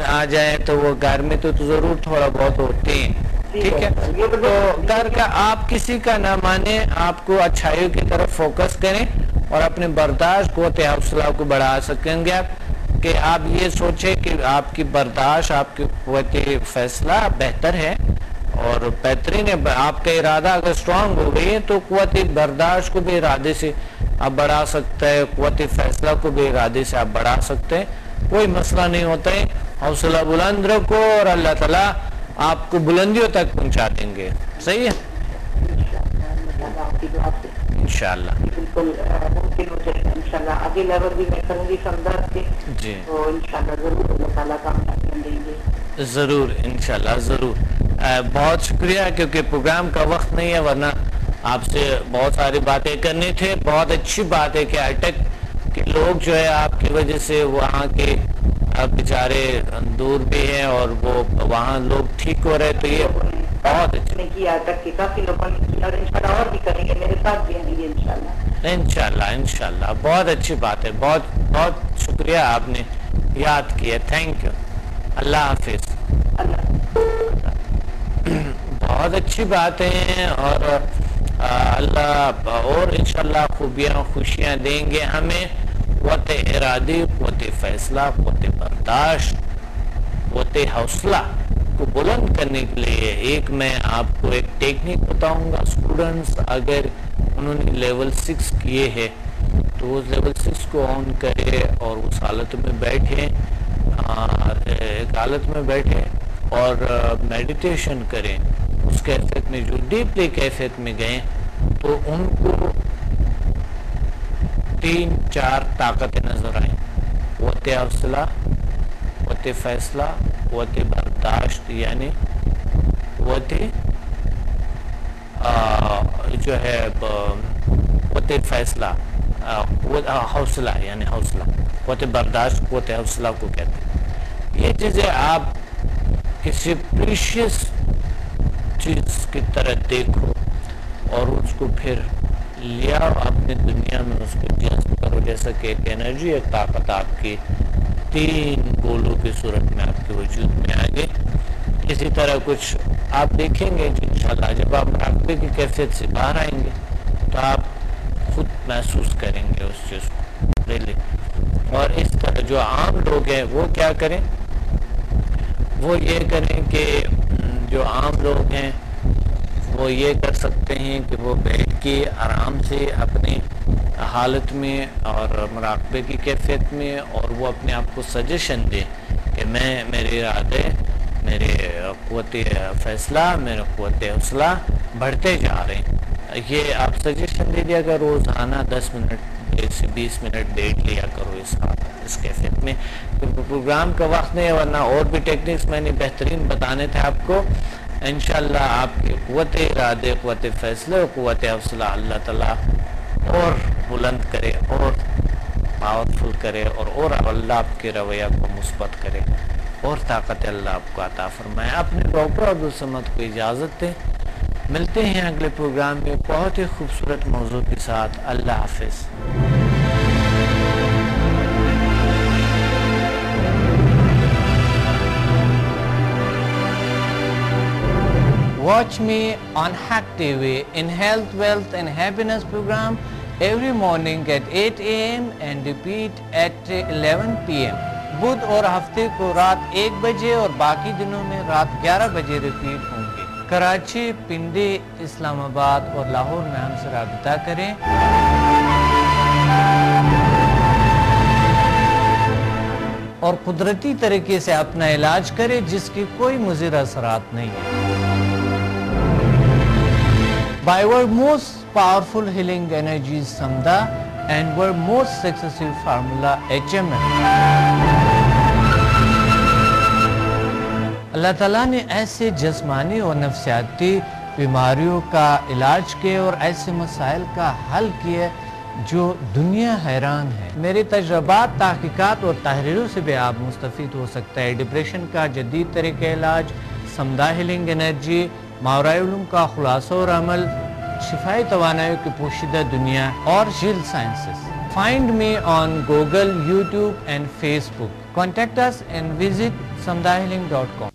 آ جائیں تو وہ گھر میں تو ضرور تھوڑا بہت ہوتے ہیں، ٹھیک ہے؟ تو گھر کا آپ کسی کا نہ مانیں، آپ کو اچھائیوں کی طرف فوکس کریں اور اپنے برداشت قوت حوصلہ کو بڑھا سکیں گے آپ، کہ آپ یہ سوچیں کہ آپ کی برداشت، آپ کی قوت فیصلہ بہتر ہے اور بہترین ہے. آپ کا ارادہ اگر اسٹرانگ ہو گئی ہے تو قوت برداشت کو بھی ارادے سے آپ بڑھا سکتے ہیں، قوت فیصلہ کو بھی ارادے سے آپ بڑھا سکتے ہیں، کوئی مسئلہ نہیں ہوتا ہے. حوصلہ بلند رکھو اور اللہ تعالیٰ آپ کو بلندیوں تک پہنچا دیں گے. صحیح ہے انشاءاللہ. بالکل ممکن ہو جائے گا انشاءاللہ. آگے لیول بھی میں کروں گی سمداد کے، جی تو انشاءاللہ ضرور اللہ تعالیٰ کامیابی دیں گے. ضرور انشاءاللہ ضرور. بہت شکریہ، کیونکہ پروگرام کا وقت نہیں ہے ورنہ آپ سے بہت ساری باتیں کرنی تھے. بہت اچھی بات ہے کہ ہائی ٹیک کے لوگ جو ہے آپ کی وجہ سے وہاں کے بیچارے دور بھی ہیں اور وہ وہاں لوگ ٹھیک ہو رہے، تو یہ بہت اچھا نے کیا تک کہ کافی لوگوں نے کیا اور انشاءاللہ اور بھی کریں گے، میرے ساتھ بھی آئیں گے انشاءاللہ. انشاءاللہ بہت اچھی بات ہے. بہت بہت شکریہ آپ نے یاد کیا. Thank you. اللہ حافظ. بہت اچھی بات ہے اور اللہ اور انشاءاللہ خوبیاں خوشیاں دیں گے ہمیں. قوت ارادی، قوت فیصلہ، قوت برداشت، قوت حوصلہ کو بلند کرنے کے لیے ایک میں آپ کو ایک ٹیکنیک بتاؤں گا. اسٹوڈنٹس اگر انہوں نے لیول 6 کیے ہیں تو وہ لیول 6 کو آن کرے اور اس حالت میں بیٹھیں، ایک حالت میں بیٹھیں اور میڈیٹیشن کریں. اس کیفیت میں جو ڈیپلی کیفیت میں گئے تو ان کو 3-4 طاقتیں نظر آئیں. قوت حوصلہ، قوت فیصلہ، قوت برداشت، یعنی قوت جو ہے قوت فیصلہ، حوصلہ یعنی حوصلہ، قوت برداشت قوت حوصلہ کو کہتے ہیں. یہ چیزیں آپ کسی پریشیس چیز کی طرح دیکھو اور اس کو پھر لیا اپنی دنیا میں اس کو جذب کرو، جیسا کہ ایک انرجی، ایک طاقت آپ کی 3 گولوں کی صورت میں آپ کے وجود میں آ گئی. اسی طرح کچھ آپ دیکھیں گے جو انشاءاللہ جب آپ مراقبے کی کیفیت سے باہر آئیں گے تو آپ خود محسوس کریں گے اس چیز کو ریلی. اور اس طرح جو عام لوگ ہیں وہ کیا کریں، وہ یہ کریں کہ جو عام لوگ ہیں وہ یہ کر سکتے ہیں کہ وہ بیٹھ کے آرام سے اپنی حالت میں اور مراقبے کی کیفیت میں اور وہ اپنے آپ کو سجیشن دیں کہ میرے ارادے، میرے قوت فیصلہ، میرے قوت حوصلہ بڑھتے جا رہے ہیں. یہ آپ سجیشن دے دیا کہ روزانہ 10 منٹ سے 20 منٹ بیٹھ لیا کرو اس کیفیت میں. پروگرام کا وقت نہیں ہے ورنہ اور بھی ٹیکنکس میں نے بہترین بتانے تھے آپ کو. انشاءاللہ آپ کی قوت ارادے، قوت فیصلے اور قوت حوصلہ اللہ تعالیٰ اور بلند کرے اور پاورفل کرے اور اللہ آپ کے رویہ کو مثبت کرے اور طاقت اللہ آپ کو عطا فرمائے. اپنے ڈاکٹر عبدالصمد کو اجازت دیں. ملتے ہیں اگلے پروگرام میں بہت ہی خوبصورت موضوع کے ساتھ. اللہ حافظ. Watch me on Hack TV in Health, Wealth and Happiness program every morning at 8 a.m. and repeat at 11 p.m. بدھ اور ہفتے کو رات 1 بجے اور باقی دنوں میں رات 11 بجے ریپیٹ ہوں گے. کراچی، پنڈی، اسلام آباد اور لاہور میں ہم سے رابطہ کریں. اور قدرتی طریقے سے اپنا علاج کریں جس کی کوئی مضر اثرات نہیں ہیں. By our most powerful healing energies Samda and our most successful formula HMM. اللہ تعالیٰ نے ایسے جسمانی اور نفسیاتی بیماریوں کا علاج کیا اور ایسے مسائل کا حل کیا جو دنیا حیران ہے. میرے تجربات، تحقیقات اور تحریروں سے بھی آپ مستفید ہو سکتا ہے. ڈپریشن کا جدید طریقہ علاج، سمدہ ہیلنگ انرجی، ماورائے علوم کا خلاصہ اور عمل، شفائی توانائی کی پوشیدہ دنیا اور جیل sciences. Find me on Google, YouTube and Facebook. Contact us and visit samudayhealing.com.